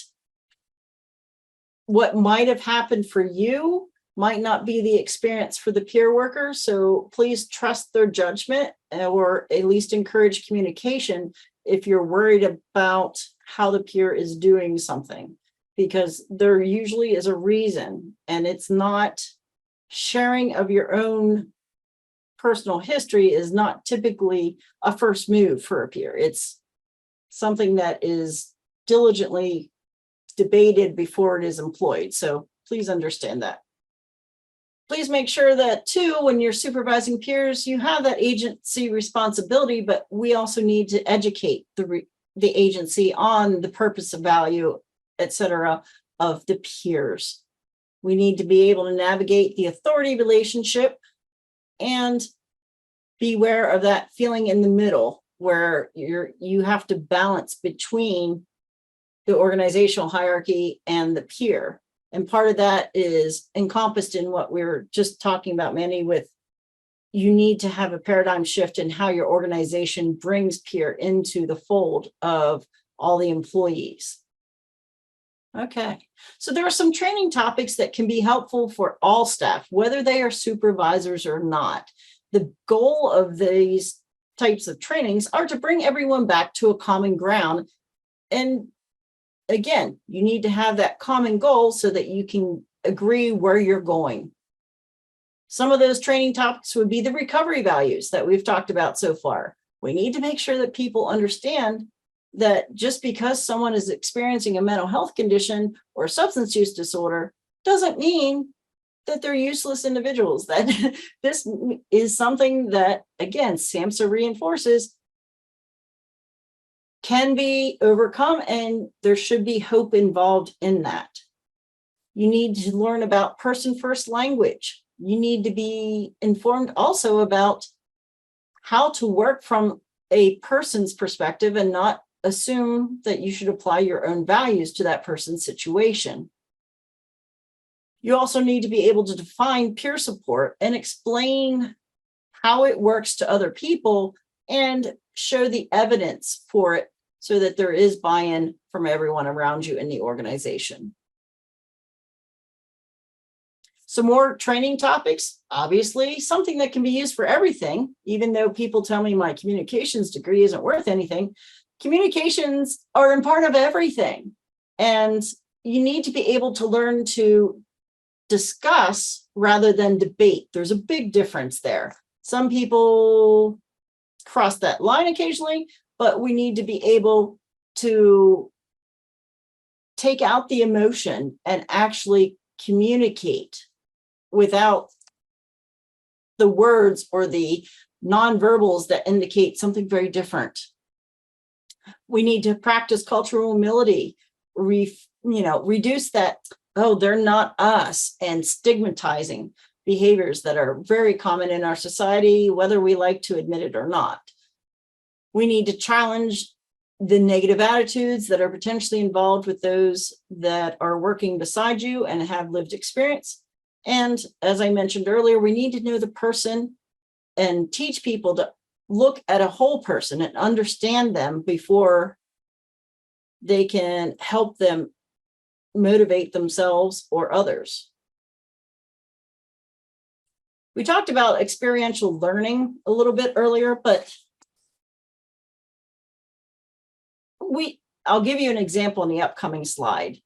what might have happened for you might not be the experience for the peer worker. So please trust their judgment, or at least encourage communication if you're worried about how the peer is doing something, because there usually is a reason, and it's not sharing of your own personal history is not typically a first move for a peer. It's something that is diligently debated before it is employed. So please understand that. Please make sure that too, when you're supervising peers, you have that agency responsibility, but we also need to educate the agency on the purpose of value, etc., of the peers. We need to be able to navigate the authority relationship and beware of that feeling in the middle where you have to balance between the organizational hierarchy and the peer. And part of that is encompassed in what we were just talking about, Mandy, with you need to have a paradigm shift in how your organization brings peer into the fold of all the employees. Okay, so there are some training topics that can be helpful for all staff, whether they are supervisors or not. The goal of these types of trainings are to bring everyone back to a common ground. And again, you need to have that common goal so that you can agree where you're going. Some of those training topics would be the recovery values that we've talked about so far. We need to make sure that people understand that just because someone is experiencing a mental health condition or substance use disorder doesn't mean that they're useless individuals. That this is something that, again, SAMHSA reinforces can be overcome, and there should be hope involved in that. You need to learn about person-first language. You need to be informed also about how to work from a person's perspective and not assume that you should apply your own values to that person's situation. You also need to be able to define peer support and explain how it works to other people and show the evidence for it so that there is buy-in from everyone around you in the organization. Some more training topics, obviously, something that can be used for everything, even though people tell me my communications degree isn't worth anything. Communications are in part of everything. And you need to be able to learn to discuss rather than debate. There's a big difference there. Some people cross that line occasionally, but we need to be able to take out the emotion and actually communicate without the words or the nonverbals that indicate something very different. We need to practice cultural humility, reduce that, oh, they're not us, and stigmatizing behaviors that are very common in our society, whether we like to admit it or not. We need to challenge the negative attitudes that are potentially involved with those that are working beside you and have lived experience. And as I mentioned earlier, we need to know the person and teach people to look at a whole person and understand them before they can help them motivate themselves or others. We talked about experiential learning a little bit earlier, but I'll give you an example in the upcoming slide.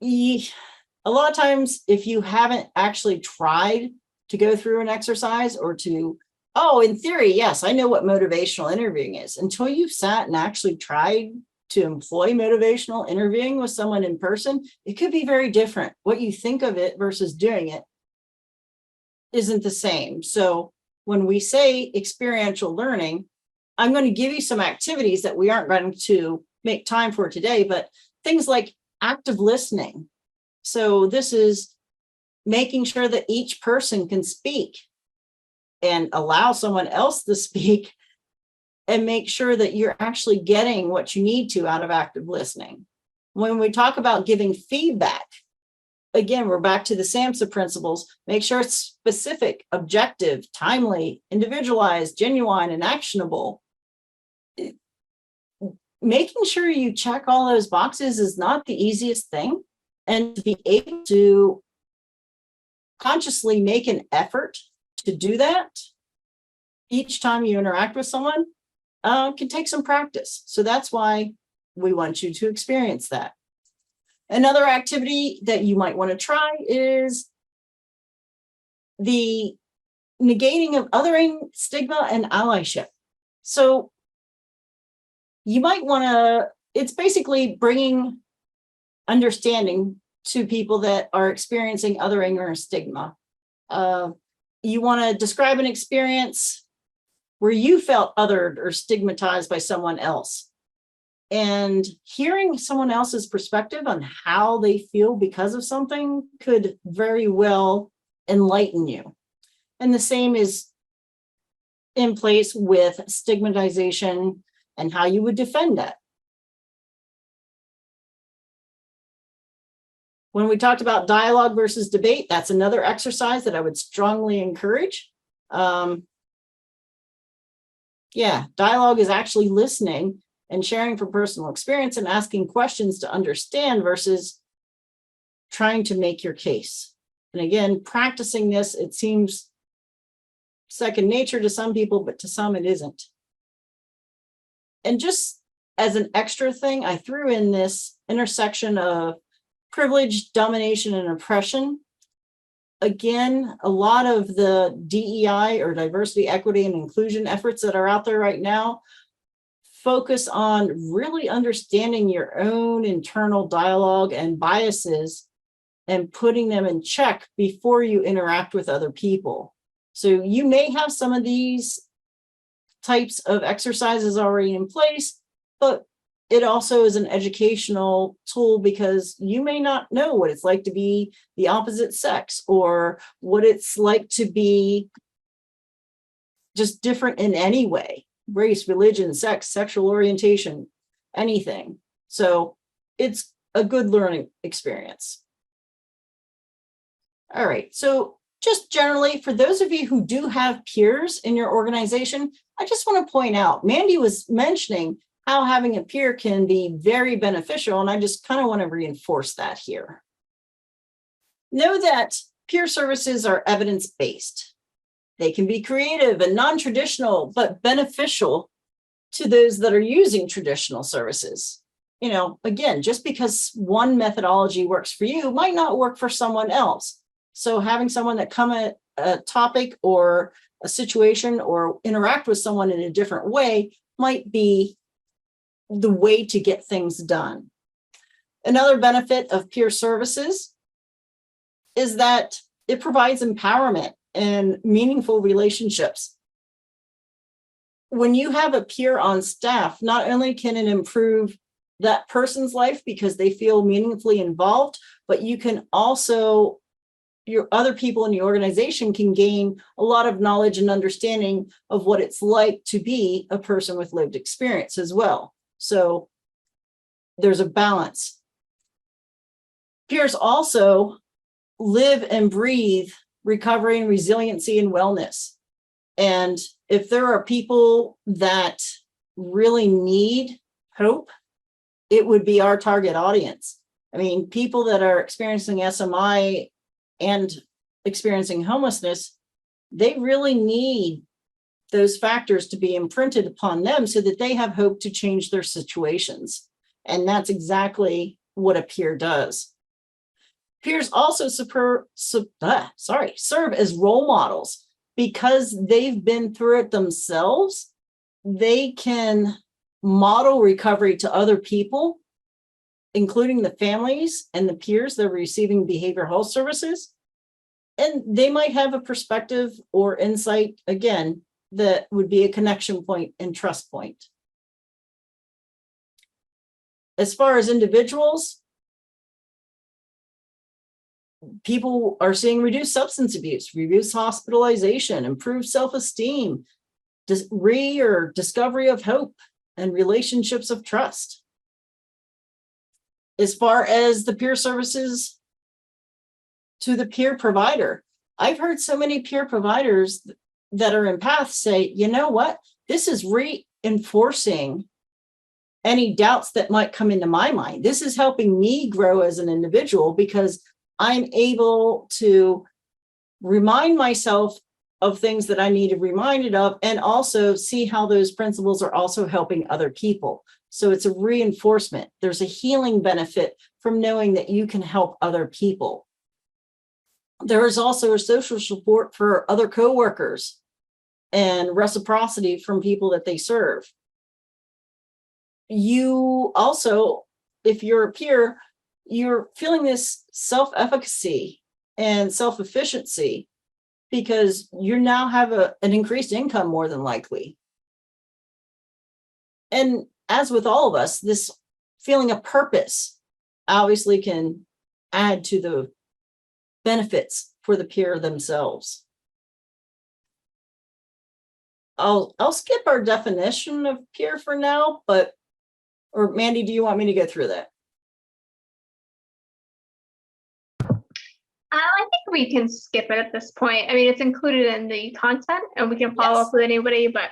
A lot of times, if you haven't actually tried to go through an exercise or to, oh, in theory, yes, I know what motivational interviewing is, until you've sat and actually tried to employ motivational interviewing with someone in person, it could be very different. What you think of it versus doing it isn't the same. So when we say experiential learning, I'm going to give you some activities that we aren't going to make time for today, but things like active listening. So this is making sure that each person can speak and allow someone else to speak, and make sure that you're actually getting what you need to out of active listening. When we talk about giving feedback, again, we're back to the SAMHSA principles. Make sure it's specific, objective, timely, individualized, genuine, and actionable. Making sure you check all those boxes is not the easiest thing. And to be able to consciously make an effort to do that each time you interact with someone can take some practice. So that's why we want you to experience that. Another activity that you might want to try is the negating of othering, stigma, and allyship. So you might want to, it's basically bringing understanding to people that are experiencing othering or stigma. You want to describe an experience where you felt othered or stigmatized by someone else. And hearing someone else's perspective on how they feel because of something could very well enlighten you. And the same is in place with stigmatization and how you would defend that. When we talked about dialogue versus debate, that's another exercise that I would strongly encourage. Dialogue is actually listening and sharing from personal experience and asking questions to understand versus trying to make your case. And again, practicing this, it seems second nature to some people, but to some it isn't. And just as an extra thing, I threw in this intersection of privilege, domination, and oppression. Again, a lot of the DEI or diversity, equity, and inclusion efforts that are out there right now focus on really understanding your own internal dialogue and biases and putting them in check before you interact with other people. So you may have some of these types of exercises already in place, but it also is an educational tool because you may not know what it's like to be the opposite sex or what it's like to be just different in any way, race, religion, sex, sexual orientation, anything. So it's a good learning experience. All right, so just generally, for those of you who do have peers in your organization, I just want to point out, Mandy was mentioning how having a peer can be very beneficial, and I just kind of want to reinforce that here. Know that peer services are evidence-based. They can be creative and non-traditional, but beneficial to those that are using traditional services. You know, again, just because one methodology works for you might not work for someone else. So having someone that come at a topic or a situation or interact with someone in a different way might be the way to get things done. Another benefit of peer services is that it provides empowerment and meaningful relationships. When you have a peer on staff, not only can it improve that person's life because they feel meaningfully involved, but you can also, your other people in the organization can gain a lot of knowledge and understanding of what it's like to be a person with lived experience as well. So there's a balance. Peers also live and breathe recovery and resiliency and wellness. And if there are people that really need hope, it would be our target audience. I mean, people that are experiencing SMI and experiencing homelessness, they really need those factors to be imprinted upon them so that they have hope to change their situations. And that's exactly what a peer does. Peers also serve as role models because they've been through it themselves. They can model recovery to other people, including the families and the peers that are receiving behavioral health services. And they might have a perspective or insight, again, that would be a connection point and trust point. as far as individuals, people are seeing reduced substance abuse, reduced hospitalization, improved self-esteem, or discovery of hope, and relationships of trust. As far as the peer services to the peer provider, I've heard so many peer providers that are in PATH say, you know what, this is reinforcing any doubts that might come into my mind. This is helping me grow as an individual because I'm able to remind myself of things that I need to be reminded of, and also see how those principles are also helping other people. So it's a reinforcement. There's a healing benefit from knowing that you can help other people. There is also a social support for other coworkers and reciprocity from people that they serve. You also, if you're a peer, you're feeling this self-efficacy and self-efficiency because you now have an increased income more than likely. And as with all of us, this feeling of purpose obviously can add to the benefits for the peer themselves. I'll skip our definition of peer for now, or Mandy, do you want me to go through that? I think we can skip it at this point. I mean, it's included in the content and we can follow up with anybody, but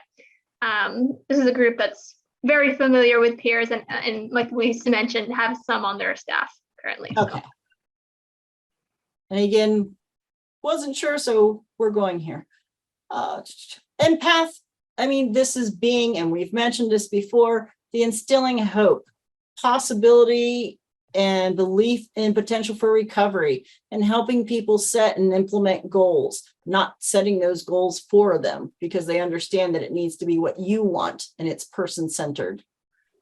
this is a group that's very familiar with peers and like we mentioned, have some on their staff currently. Okay. And again, wasn't sure, so we're going here. And PATH, I mean, this is being, and we've mentioned this before, the instilling hope, possibility, and belief in potential for recovery, and helping people set and implement goals, not setting those goals for them because they understand that it needs to be what you want and it's person-centered.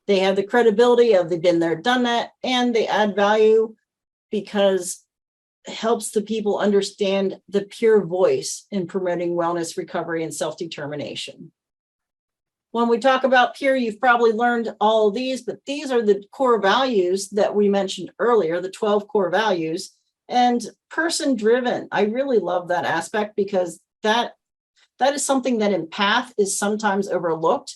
They have the credibility of they've been there, done that, and they add value because it helps the people understand the pure voice in promoting wellness, recovery, and self-determination. When we talk about peer, you've probably learned all of these, but these are the core values that we mentioned earlier, the 12 core values, and person-driven. I really love that aspect because that is something that in PATH is sometimes overlooked.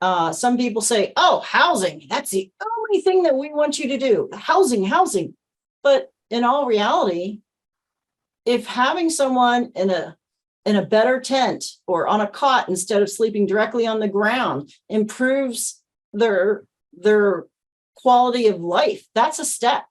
Some people say, oh, housing, that's the only thing that we want you to do, housing. But in all reality, if having someone in a better tent or on a cot instead of sleeping directly on the ground improves their quality of life, that's a step.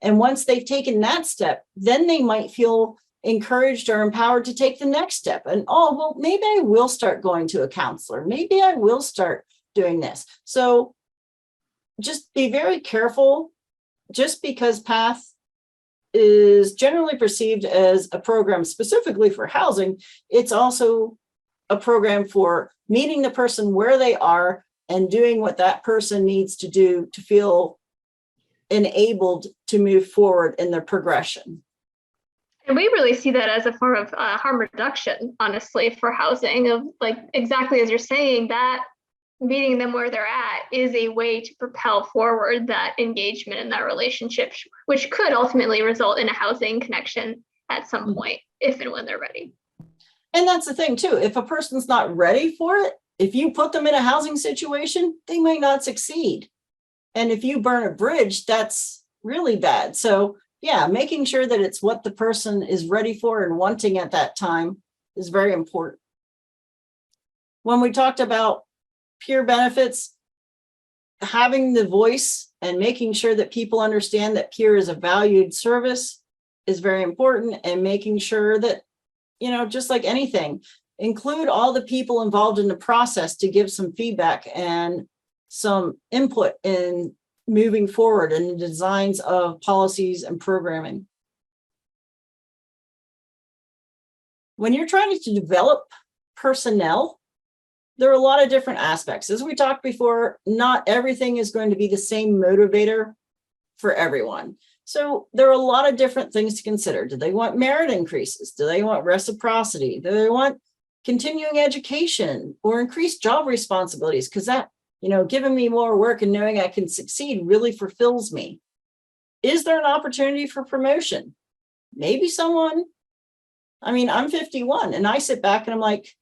And once they've taken that step, then they might feel encouraged or empowered to take the next step. And, oh, well, maybe I will start going to a counselor. Maybe I will start doing this. So just be very careful. Just because PATH is generally perceived as a program specifically for housing, it's also a program for meeting the person where they are and doing what that person needs to do to feel enabled to move forward in their progression. And we really see that as a form of harm reduction, honestly, for housing, of like exactly as you're saying, that meeting them where they're at is a way to propel forward that engagement in that relationship, which could ultimately result in a housing connection at some point, if and when they're ready. And that's the thing too, if a person's not ready for it, if you put them in a housing situation, they might not succeed. And if you burn a bridge, that's really bad. So yeah, making sure that it's what the person is ready for and wanting at that time is very important. When we talked about peer benefits, having the voice and making sure that people understand that peer is a valued service is very important, and making sure that, you know, just like anything, include all the people involved in the process to give some feedback and some input in moving forward in the designs of policies and programming. When you're trying to develop personnel, there are a lot of different aspects. As we talked before, not everything is going to be the same motivator for everyone. So there are a lot of different things to consider. Do they want merit increases? Do they want reciprocity? Do they want continuing education or increased job responsibilities? Because that giving me more work and knowing I can succeed really fulfills me. Is there an opportunity for promotion? Maybe I'm 51 and I sit back and I'm like,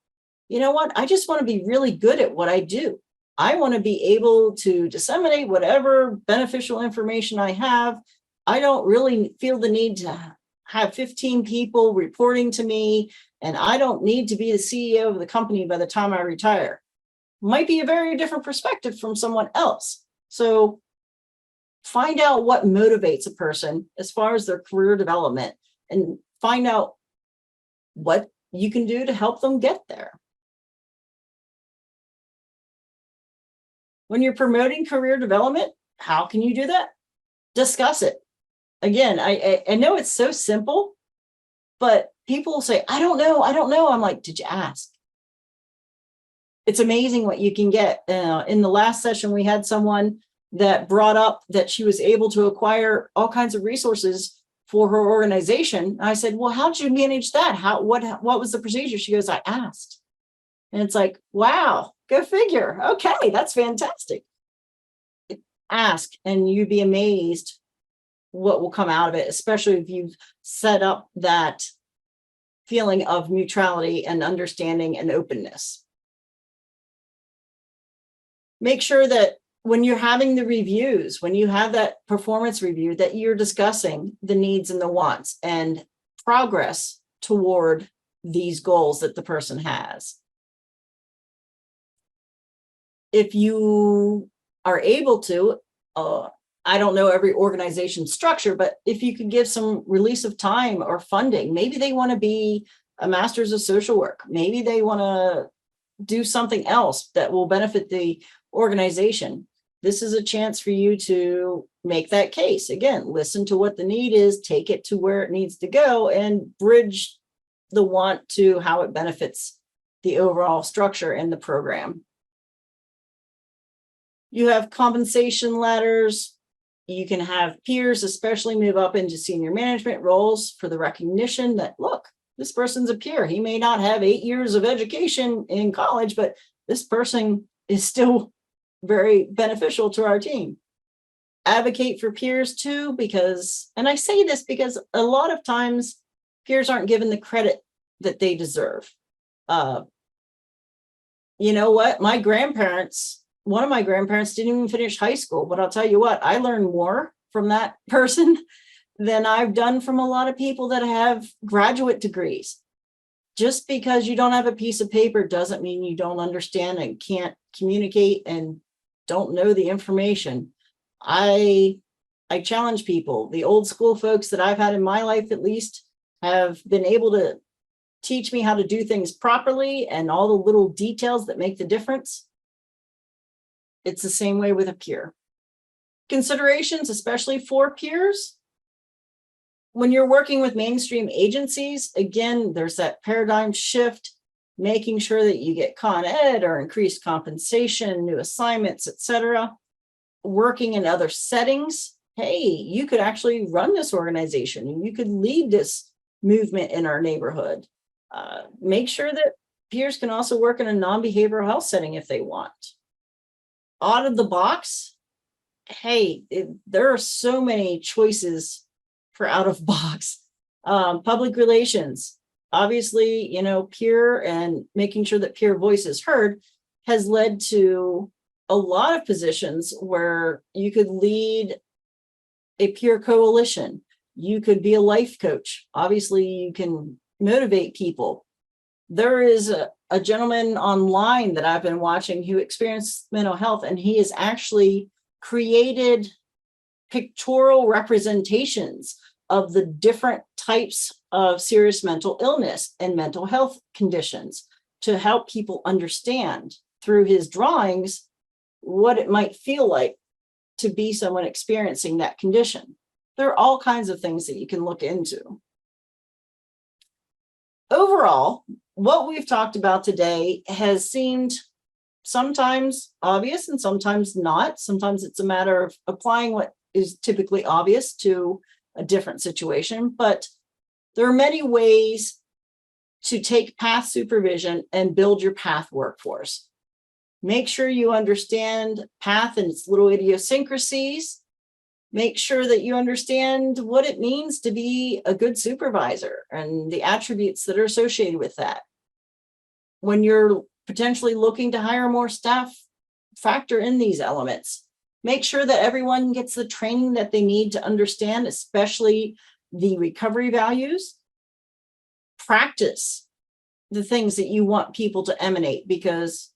you know what? I just want to be really good at what I do. I want to be able to disseminate whatever beneficial information I have. I don't really feel the need to have 15 people reporting to me, and I don't need to be the CEO of the company by the time I retire. Might be a very different perspective from someone else. So find out what motivates a person as far as their career development, and find out what you can do to help them get there. When you're promoting career development, how can you do that? Discuss it. Again, I know it's so simple, but people say, I don't know. I'm like, did you ask? It's amazing what you can get. In the last session, we had someone that brought up that she was able to acquire all kinds of resources for her organization. I said, well, how did you manage that? What was the procedure? She goes, I asked. And it's like, wow, go figure. Okay, that's fantastic. Ask, and you'd be amazed what will come out of it, especially if you've set up that feeling of neutrality and understanding and openness. Make sure that when you're having the reviews, when you have that performance review, that you're discussing the needs and the wants and progress toward these goals that the person has. If you are able to, I don't know every organization's structure, but if you could give some release of time or funding, maybe they want to be a master's of social work. Maybe they want to do something else that will benefit the organization. This is a chance for you to make that case. Again, listen to what the need is, take it to where it needs to go, and bridge the want to how it benefits the overall structure and the program. You have compensation ladders. You can have peers, especially move up into senior management roles for the recognition that, look, this person's a peer. He may not have 8 years of education in college, but this person is still very beneficial to our team. Advocate for peers too, because, and I say this because a lot of times peers aren't given the credit that they deserve. You know what? One of my grandparents didn't even finish high school, but I'll tell you what, I learned more from that person than I've done from a lot of people that have graduate degrees. Just because you don't have a piece of paper doesn't mean you don't understand and can't communicate and don't know the information. I challenge people. The old school folks that I've had in my life, at least, have been able to teach me how to do things properly and all the little details that make the difference. It's the same way with a peer. Considerations, especially for peers. When you're working with mainstream agencies, again, there's that paradigm shift, making sure that you get Con Ed or increased compensation, new assignments, etc. Working in other settings. Hey, you could actually run this organization and you could lead this movement in our neighborhood. Make sure that peers can also work in a non-behavioral health setting if they want. Out of the box, hey, there are so many choices for out of box. Public relations, obviously, peer and making sure that peer voice is heard has led to a lot of positions where you could lead a peer coalition. You could be a life coach. Obviously, you can motivate people. There is a gentleman online that I've been watching who experienced mental health, and he has actually created pictorial representations of the different types of serious mental illness and mental health conditions to help people understand through his drawings what it might feel like to be someone experiencing that condition. There are all kinds of things that you can look into. Overall, what we've talked about today has seemed sometimes obvious and sometimes not. Sometimes it's a matter of applying what is typically obvious to a different situation, but there are many ways to take path supervision and build your path workforce. Make sure you understand PATH and its little idiosyncrasies. Make sure that you understand what it means to be a good supervisor and the attributes that are associated with that. When you're potentially looking to hire more staff, factor in these elements. Make sure that everyone gets the training that they need to understand, especially the recovery values. Practice the things that you want people to emanate, because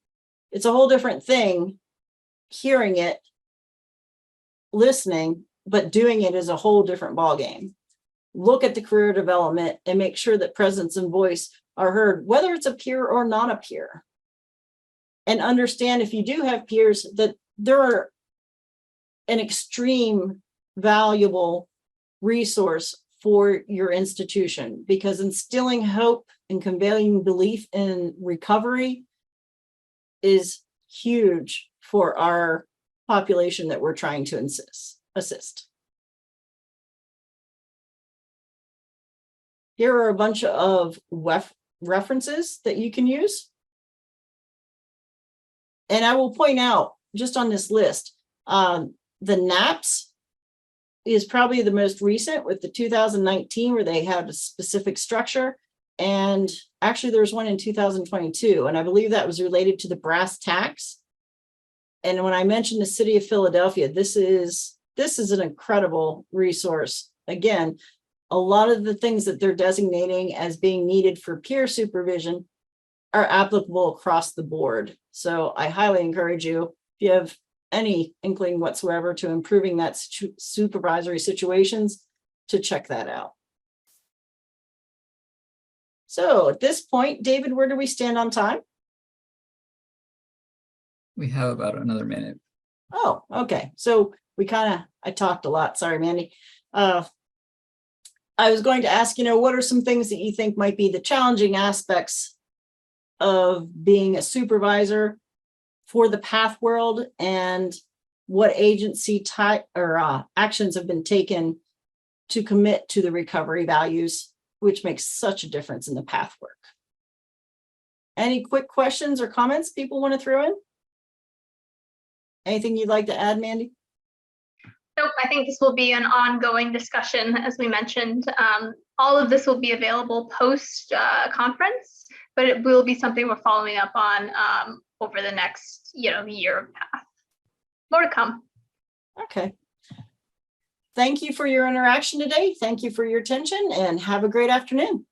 it's a whole different thing hearing it, listening, but doing it is a whole different ballgame. Look at the career development and make sure that presence and voice are heard, whether it's a peer or not a peer. And understand, if you do have peers, that they're an extreme valuable resource for your institution, because instilling hope and conveying belief in recovery is huge for our population that we're trying to assist. Here are a bunch of references that you can use. And I will point out, just on this list, the NAPS is probably the most recent, with the 2019, where they had a specific structure. And actually there's one in 2022, and I believe that was related to the brass tacks. And when I mentioned the city of Philadelphia, this is an incredible resource. Again, a lot of the things that they're designating as being needed for peer supervision are applicable across the board. So I highly encourage you, if you have any inkling whatsoever to improving that supervisory situations, to check that out. So at this point, David, where do we stand on time? We have about another minute. Oh, okay. So I talked a lot. Sorry, Mandy. I was going to ask, what are some things that you think might be the challenging aspects of being a supervisor for the PATH world, and what agency type or actions have been taken to commit to the recovery values, which makes such a difference in the PATH work. Any quick questions or comments people want to throw in? Anything you'd like to add, Mandy? Nope, I think this will be an ongoing discussion, as we mentioned. All of this will be available post conference, but it will be something we're following up on over the next year of PATH. More to come. Okay. Thank you for your interaction today. Thank you for your attention, and have a great afternoon.